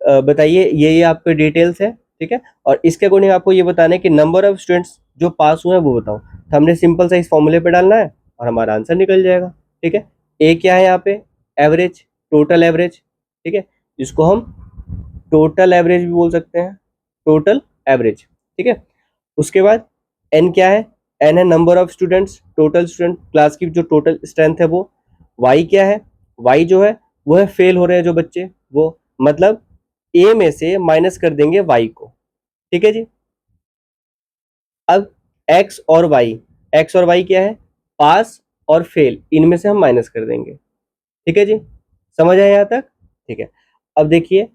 बताइए ये आपके डिटेल्स है, ठीक है, और इसके अकॉर्डिंग आपको ये बताना है कि नंबर ऑफ स्टूडेंट्स जो पास हुए हैं वो बताओ, तो हमने सिंपल सा इस फॉर्मूले पे डालना है और हमारा आंसर निकल जाएगा। ठीक है। ए क्या है यहाँ पे, एवरेज, टोटल एवरेज। ठीक है, जिसको हम टोटल एवरेज भी बोल सकते हैं, टोटल एवरेज। ठीक है। उसके बाद एन क्या है, एन है number of students, total student class की जो टोटल स्ट्रेंथ है वो। वाई क्या है, वाई जो है वो है फेल हो रहे हैं जो बच्चे, वो मतलब ए में से माइनस कर देंगे वाई को। ठीक है जी। अब एक्स और वाई, एक्स और वाई क्या है, पास और फेल, इनमें से हम माइनस कर देंगे। ठीक है जी, समझ आया यहाँ तक? ठीक है। अब देखिए,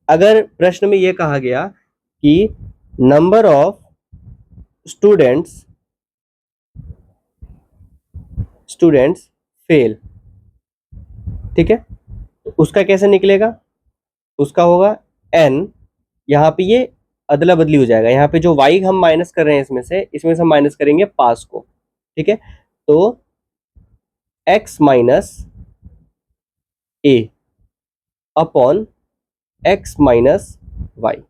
अगर प्रश्न में यह कहा गया कि number of students students fail, ठीक है, तो उसका कैसे निकलेगा, उसका होगा एन, यहाँ पे ये अदला बदली हो जाएगा, यहाँ पे जो वाई हम माइनस कर रहे हैं इसमें से हम माइनस करेंगे पास को। ठीक है, तो x minus A upon X minus Y.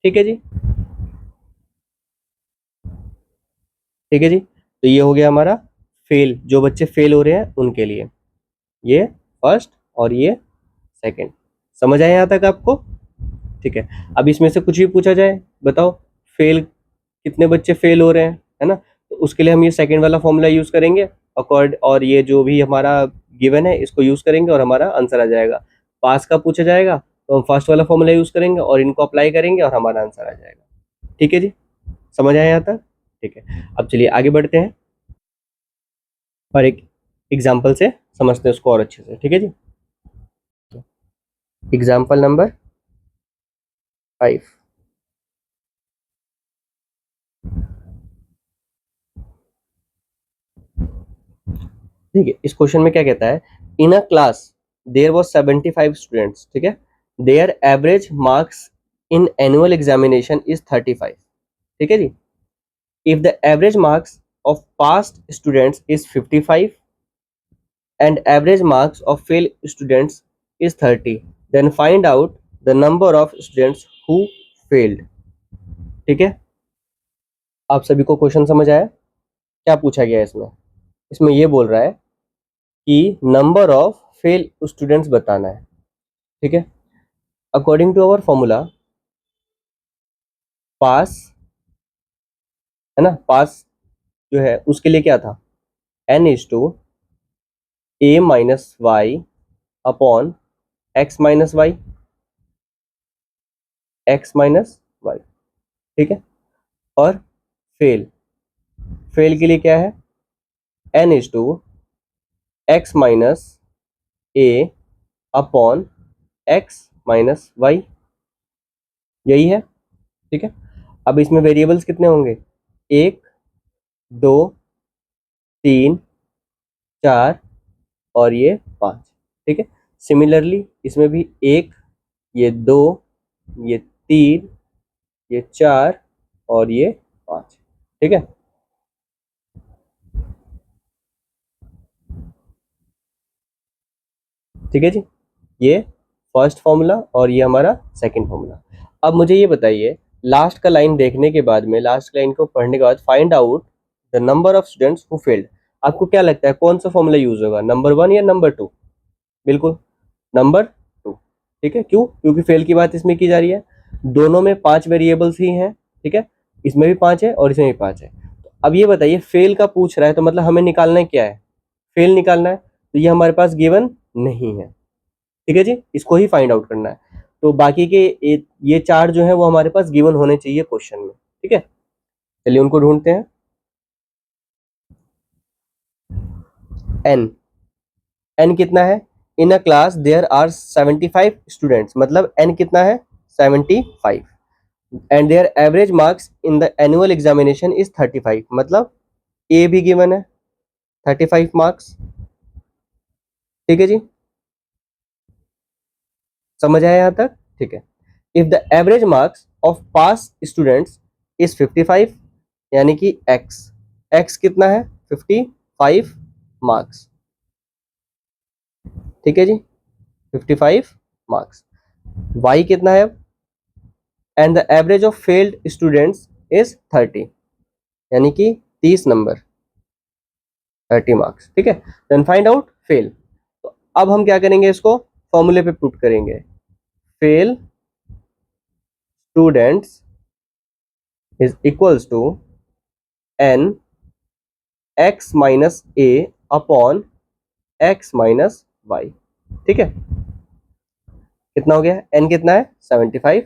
ठीक है जी, ठीक है जी, तो ये हो गया हमारा फेल, जो बच्चे फेल हो रहे हैं उनके लिए, ये फर्स्ट और ये सेकंड। समझ आया यहाँ तक आपको? ठीक है। अब इसमें से कुछ भी पूछा जाए, बताओ फेल, कितने बच्चे फेल हो रहे हैं, है ना, तो उसके लिए हम ये सेकंड वाला फॉर्मूला यूज करेंगे अकॉर्ड, और ये जो भी हमारा गिवन है इसको यूज करेंगे और हमारा आंसर आ जाएगा। पास का पूछा जाएगा तो हम फर्स्ट वाला फॉर्मूला यूज करेंगे और इनको अप्लाई करेंगे और हमारा आंसर आ जाएगा। ठीक है जी, समझ आया यहाँ तक? ठीक है, अब चलिए आगे बढ़ते हैं और एक एग्जाम्पल से समझते हैं उसको और अच्छे से। ठीक है जी, एग्जाम्पल नंबर 5। ठीक है, इस क्वेश्चन में क्या कहता है, in a class there was 75 students, ठीक है, their average marks in annual examination is 35। ठीक है जी, if the average marks of passed students is 55 and average marks of fail students is 30, then find out the number of students who failed. ठीक है, आप सभी को question समझ आया? क्या पूछा गया है इसमें? इसमें ये बोल रहा है कि नंबर ऑफ फेल स्टूडेंट्स बताना है। ठीक है, according to our formula, pass, है ना, पास जो है उसके लिए क्या था, n is to A minus Y upon X minus Y, X minus Y. ठीक है, और फेल, फेल के लिए क्या है, n is to X minus A upon X minus Y, यही है। ठीक है, अब इसमें वेरिएबल्स कितने होंगे, एक, दो, तीन, चार और ये पाँच। ठीक है, सिमिलरली इसमें भी एक, ये दो, ये तीन, ये चार और ये पाँच। ठीक है, ठीक है जी, ये फर्स्ट फॉर्मूला और ये हमारा सेकंड फॉर्मूला। अब मुझे ये बताइए, लास्ट का लाइन देखने के बाद में, लास्ट लाइन को पढ़ने के बाद, find out the number of students who failed. आपको क्या लगता है कौन सा फॉर्मूला यूज होगा, नंबर 1 या नंबर 2? बिल्कुल नंबर 2। ठीक है, क्यों? क्योंकि फेल की बात इसमें की जा रही है, दोनों में 5 वेरिएबल्स ही हैं। ठीक है, इसमें भी 5 है और इसमें भी 5 है। तो अब ये बताइए, फेल का पूछ रहा है तो मतलब हमें निकालना है क्या है, फेल निकालना है। तो ये हमारे पास गिवन नहीं है। ठीक है जी, इसको ही फाइंड आउट करना है। तो बाकी के ये 4 जो है वो हमारे पास गिवन होने चाहिए क्वेश्चन में। ठीक है, चलिए उनको ढूंढते हैं। एन, एन कितना है? In a class there are 75 students, मतलब एन कितना है? 75। And their average marks in the annual examination is 35, मतलब ए भी गिवन है 35 मार्क्स। ठीक है जी, समझ आया यहाँ तक? ठीक है। If the average marks of pass students is 55, यानी कि एक्स, एक्स कितना है? 55 मार्क्स। ठीक है जी, 55 मार्क्स। वाई कितना है? And the average of failed students is 30, यानी कि 30 नंबर, 30 मार्क्स। ठीक है, देन फाइंड आउट फेल। तो अब हम क्या करेंगे, इसको फॉर्मूले पे पुट करेंगे। Fail students is equals to n X minus A upon X minus Y. ठीक है, कितना हो गया? एन कितना है? 75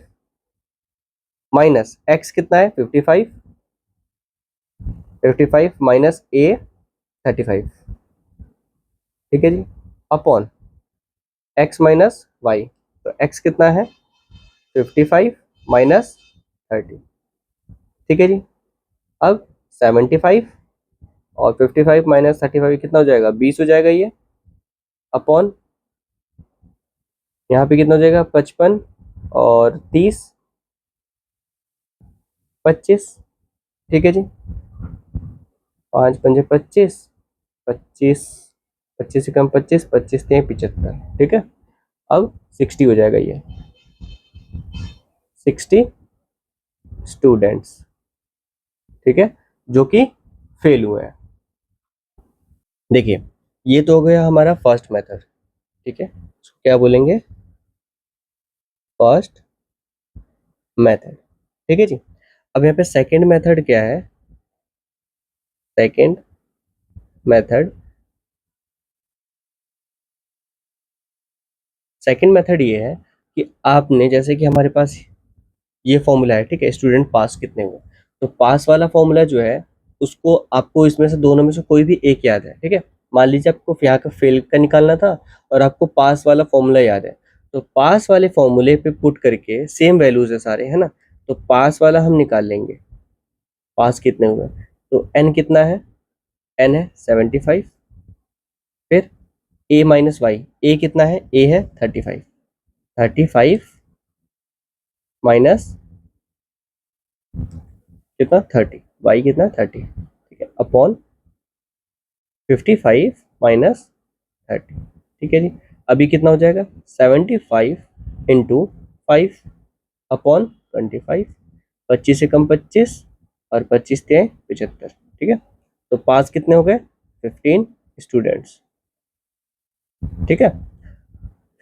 माइनस एक्स कितना है? 55, 55 माइनस ए 35। ठीक है जी, अपॉन एक्स माइनस वाई। तो एक्स कितना है? 55 माइनस 30। ठीक है जी, अब 75 और 55 माइनस 35 कितना हो जाएगा? 20 हो जाएगा ये, अपॉन यहाँ पे कितना हो जाएगा? 55 और 30, 25। ठीक है जी, 5 पंजे 25, 25, 25 से कम 25, 25 से 75। ठीक है, अब 60 हो जाएगा ये, 60 स्टूडेंट्स। ठीक है, जो कि फेल हुए हैं। देखिए, ये तो हो गया हमारा फर्स्ट मेथड। ठीक है, इसको क्या बोलेंगे? First method. ठीक है जी, अब यहाँ पे सेकंड मेथड क्या है? सेकंड मेथड, सेकंड मेथड ये है कि आपने, जैसे कि हमारे पास ये फॉर्मूला है, ठीक है, स्टूडेंट पास कितने हुए, तो पास वाला फॉर्मूला जो है उसको आपको इसमें से दोनों में से कोई भी एक याद है। ठीक है, मान लीजिए आपको यहाँ का फेल का निकालना था और आपको पास वाला फॉर्मूला याद है, तो पास वाले फॉर्मूले पे पुट करके, सेम वैल्यूज है सारे, है ना, तो पास वाला हम निकाल लेंगे। पास कितने हुए, तो एन कितना है? एन है 75, फिर ए माइनस वाई, ए कितना है? ए है 35, 35 माइनस कितना? 30, वाई कितना? 30। ठीक है, अपॉन 55 माइनस 30। ठीक है जी, अभी कितना हो जाएगा? 75 इंटू 5 अपॉन 25, 25 से कम 25 और 25 से 75। ठीक है, तो पास कितने हो गए? 15 स्टूडेंट्स। ठीक है,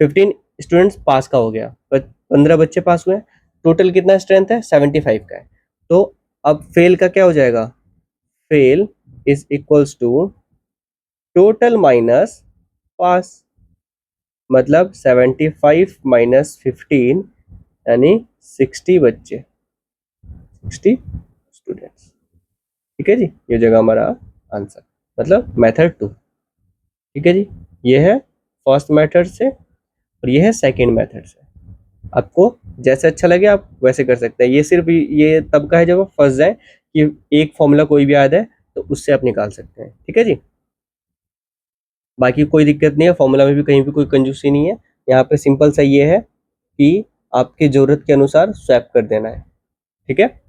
15 स्टूडेंट्स पास का हो गया, 15 बच्चे पास हुए। टोटल कितना स्ट्रेंथ है? 75 का है। तो अब फेल का क्या हो जाएगा? Fail is equals to total minus pass, मतलब 75 माइनस 15, यानी 60 बच्चे, 60 स्टूडेंट्स। ठीक है जी, ये जगह हमारा आंसर, मतलब मेथड 2। ठीक है जी, ये है फर्स्ट मेथड से और ये है सेकंड मेथड से। आपको जैसे अच्छा लगे आप वैसे कर सकते हैं। ये सिर्फ ये तब का है जब आप फंस जाए कि एक फॉर्मूला कोई भी याद है तो उससे आप निकाल सकते हैं। ठीक है जी, बाकी कोई दिक्कत नहीं है, फॉर्मूला में भी कहीं भी कोई कंजूसी नहीं है। यहाँ पे सिंपल सा ये है कि आपकी ज़रूरत के अनुसार स्वैप कर देना है। ठीक है,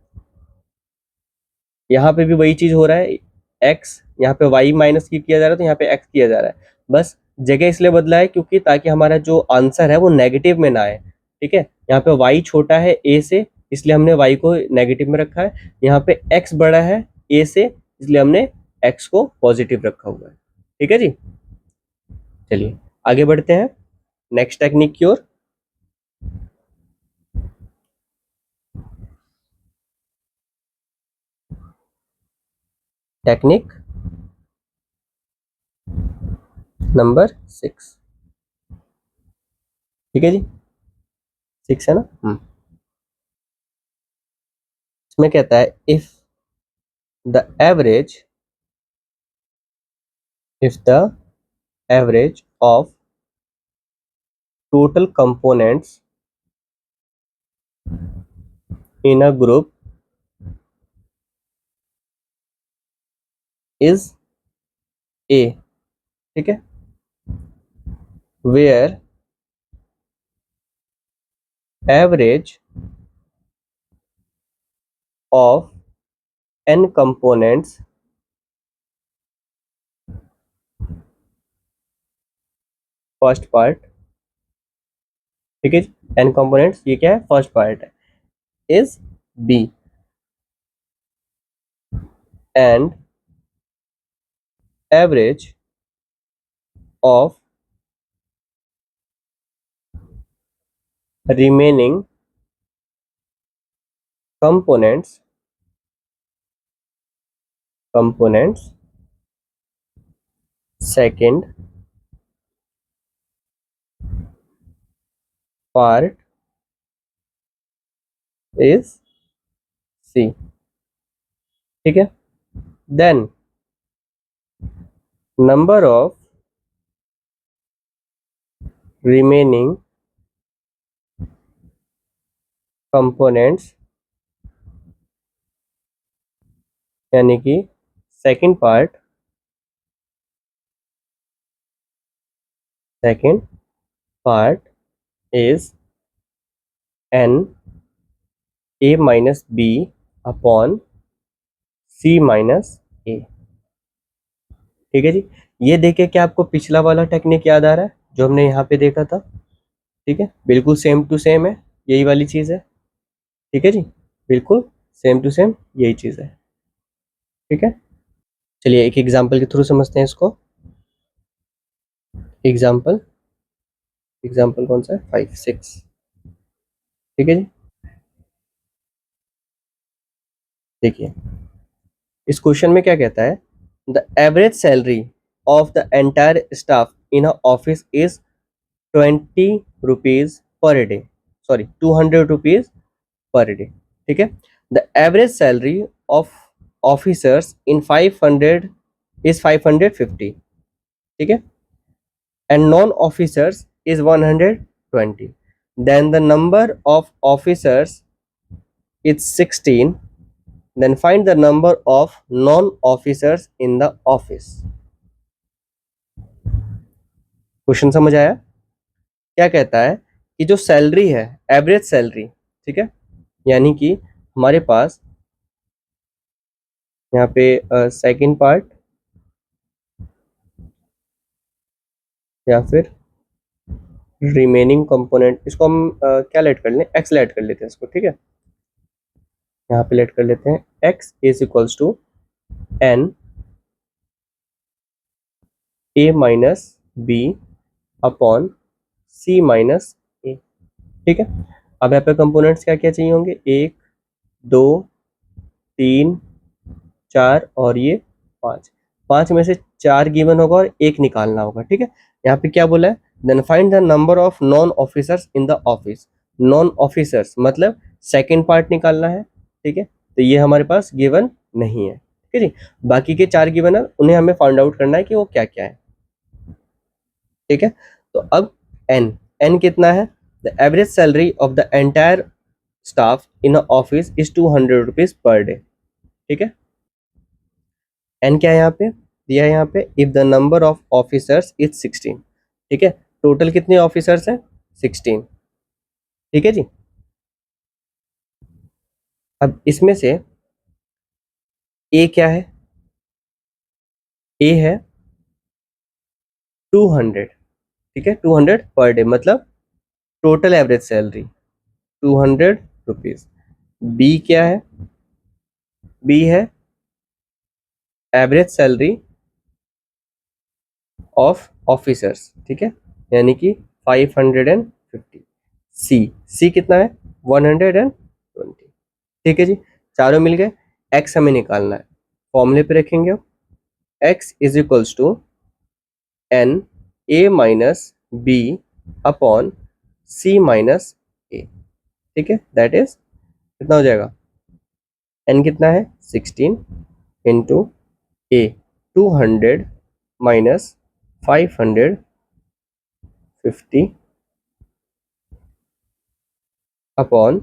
यहाँ पे भी वही चीज़ हो रहा है, एक्स यहाँ पे वाई माइनस किया जा रहा है तो यहाँ पे एक्स किया जा रहा है, बस जगह इसलिए बदला है क्योंकि ताकि हमारा जो आंसर है वो नेगेटिव में ना आए, ठीक है। यहाँ पे y छोटा है a से, इसलिए हमने y को नेगेटिव में रखा है। यहाँ पे x बड़ा है a से, इसलिए हमने x को पॉजिटिव रखा हुआ है, ठीक है जी। चलिए आगे बढ़ते हैं नेक्स्ट टेक्निक की ओर। टेक्निक नंबर 6, ठीक है जी, 6 है ना। इसमें कहता है if the average of total components in a group is A, ठीक है, where average of n components first part, ठीक है, n components ये क्या है, फर्स्ट पार्ट है, is B and average of remaining components second part is C, ठीक है। then number of remaining components यानी कि second part is n a minus b upon c minus a, ठीक है जी। ये देखे क्या आपको पिछला वाला टेक्निक याद आ रहा है जो हमने यहाँ पे देखा था, ठीक है, बिल्कुल सेम टू सेम है, यही वाली चीज है, ठीक है जी, बिल्कुल सेम टू सेम यही चीज है, ठीक है। चलिए एक एग्जांपल के थ्रू समझते हैं इसको। एग्जांपल एग्जांपल कौन सा है, 5 6, ठीक है जी। देखिए इस क्वेश्चन में क्या कहता है, the average salary of the entire staff in office is 20 rupees per day, sorry 200 rupees per day, ठीक है। The average salary of officers in 500 is 550, ठीक है, and non officers is 120, then the number of officers is 16, then find the number of non officers in the office। Question समझ आया? क्या कहता है कि जो सैलरी है, एवरेज सैलरी, ठीक है, यानी कि हमारे पास यहाँ पे सेकंड पार्ट या फिर रिमेनिंग कंपोनेंट, इसको हम क्या लेट कर लें, एक्स लेट कर लेते हैं इसको, ठीक है। यहाँ पे लेट कर लेते हैं x is equals to n a minus b upon c minus a, ठीक है। अब यहाँ पे कंपोनेंट्स क्या क्या चाहिए होंगे, 1 2 3 4 और ये 5, 5 में से 4 गिवन होगा और 1 निकालना होगा, ठीक है। यहाँ पे क्या बोला है, then find the number of non officers in the office. Non officers मतलब सेकंड पार्ट निकालना है, ठीक है, तो ये हमारे पास गिवन नहीं है, ठीक है जी। बाकी के 4 गिवन है, उन्हें हमें फाइंड आउट करना है कि वो क्या क्या है, ठीक है। तो अब एन कितना है, the average salary of the entire staff in office is 200 rupees per day, ठीक है। एन क्या है यहाँ पे दिया है, यहाँ पे if the number of officers is 16, ठीक है, टोटल कितने ऑफिसर्स हैं, 16, ठीक है जी। अब इसमें से ए क्या है, ए है 200, ठीक है, 200 पर डे, मतलब total average salary 200 rupees. B क्या है? बी है एवरेज सैलरी ऑफ ऑफिसर्स, ठीक है, यानी कि 550। सी, सी कितना है? 120, ठीक है जी। चारों मिल गए। एक्स हमें निकालना है, फॉर्मूले पे रखेंगे अब। X is equals to n a minus b upon c minus a, ठीक है, दैट इज कितना हो जाएगा? एन कितना है? 16 into a 200 minus 550 upon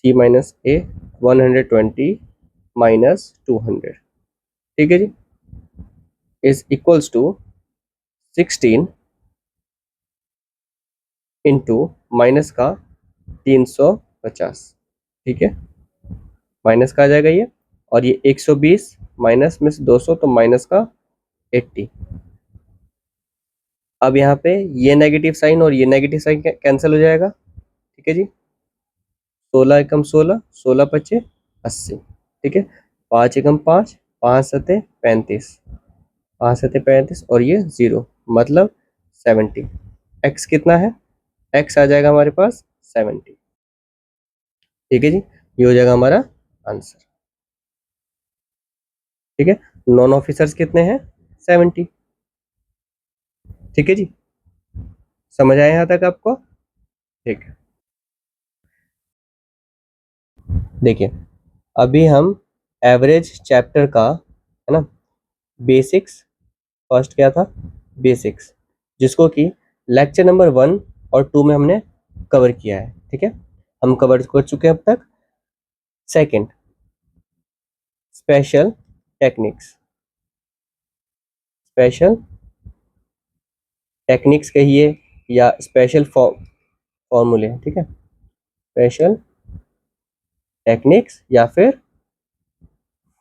c minus a 120 minus 200, ठीक है जी, is equals to 16 into minus का 350, ठीक है, माइनस का आ जाएगा ये, और ये 120 माइनस में से 200 तो माइनस का 80। अब यहाँ पे ये नेगेटिव साइन और ये नेगेटिव साइन कैंसिल हो जाएगा, ठीक है जी। 16 एकम 16, 16 पचे 80, ठीक है, 5 एकम 5, 5 सते 35, 5 सते 35 और ये 0, मतलब 70। एक्स कितना है? एक्स आ जाएगा हमारे पास 70, ठीक है जी, ये हो जाएगा हमारा आंसर, ठीक है। नॉन ऑफिसर्स कितने हैं? 70, ठीक है जी, समझ आया यहाँ तक आपको? ठीक है, देखिए अभी हम एवरेज चैप्टर का, है ना, बेसिक्स, फर्स्ट क्या था? बेसिक्स, जिसको कि लेक्चर नंबर 1 और 2 में हमने कवर किया है, ठीक है, हम कवर कर चुके हैं अब तक। Second, special techniques, special techniques कहिए या स्पेशल फॉर्मूले, ठीक है, स्पेशल टेक्निक्स या फिर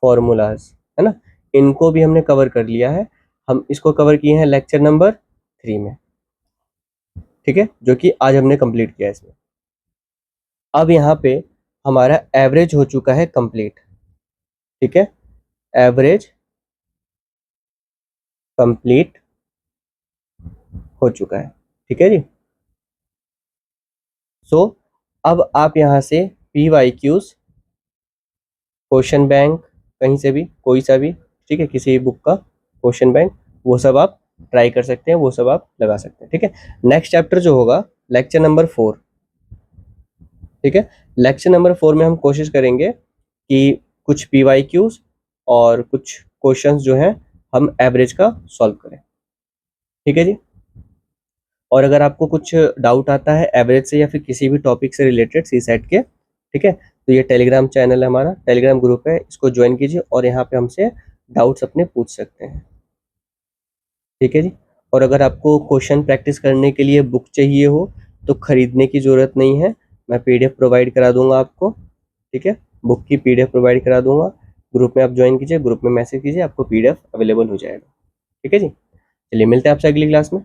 फॉर्मूलाज, है ना, इनको भी हमने कवर कर लिया है। हम इसको कवर किए हैं लेक्चर नंबर 3 में, ठीक है, जो कि आज हमने कंप्लीट किया है इसमें। अब यहाँ पे हमारा एवरेज हो चुका है कंप्लीट, ठीक है, एवरेज कंप्लीट हो चुका है, ठीक है जी। सो अब आप यहाँ से PYQs, क्वेश्चन बैंक, कहीं से भी कोई सा भी, ठीक है, किसी भी बुक का क्वेश्चन बैंक, वो सब आप ट्राई कर सकते हैं, वो सब आप लगा सकते हैं, ठीक है। नेक्स्ट चैप्टर जो होगा लेक्चर नंबर 4, ठीक है, लेक्चर नंबर 4 में हम कोशिश करेंगे कि कुछ PYQs और कुछ क्वेश्चंस जो हैं हम एवरेज का सॉल्व करें, ठीक है जी। और अगर आपको कुछ डाउट आता है एवरेज से या फिर किसी भी टॉपिक से रिलेटेड सी सेट के, ठीक है, तो ये टेलीग्राम चैनल है हमारा, टेलीग्राम ग्रुप है, इसको ज्वाइन कीजिए और यहाँ पे हमसे डाउट्स अपने पूछ सकते हैं, ठीक है जी। और अगर आपको क्वेश्चन प्रैक्टिस करने के लिए बुक चाहिए हो तो खरीदने की ज़रूरत नहीं है, मैं PDF प्रोवाइड करा दूंगा आपको, ठीक है, बुक की PDF प्रोवाइड करा दूंगा। ग्रुप में आप ज्वाइन कीजिए, ग्रुप में मैसेज कीजिए, आपको PDF अवेलेबल हो जाएगा, ठीक है जी। चलिए मिलते हैं आपसे अगली क्लास में।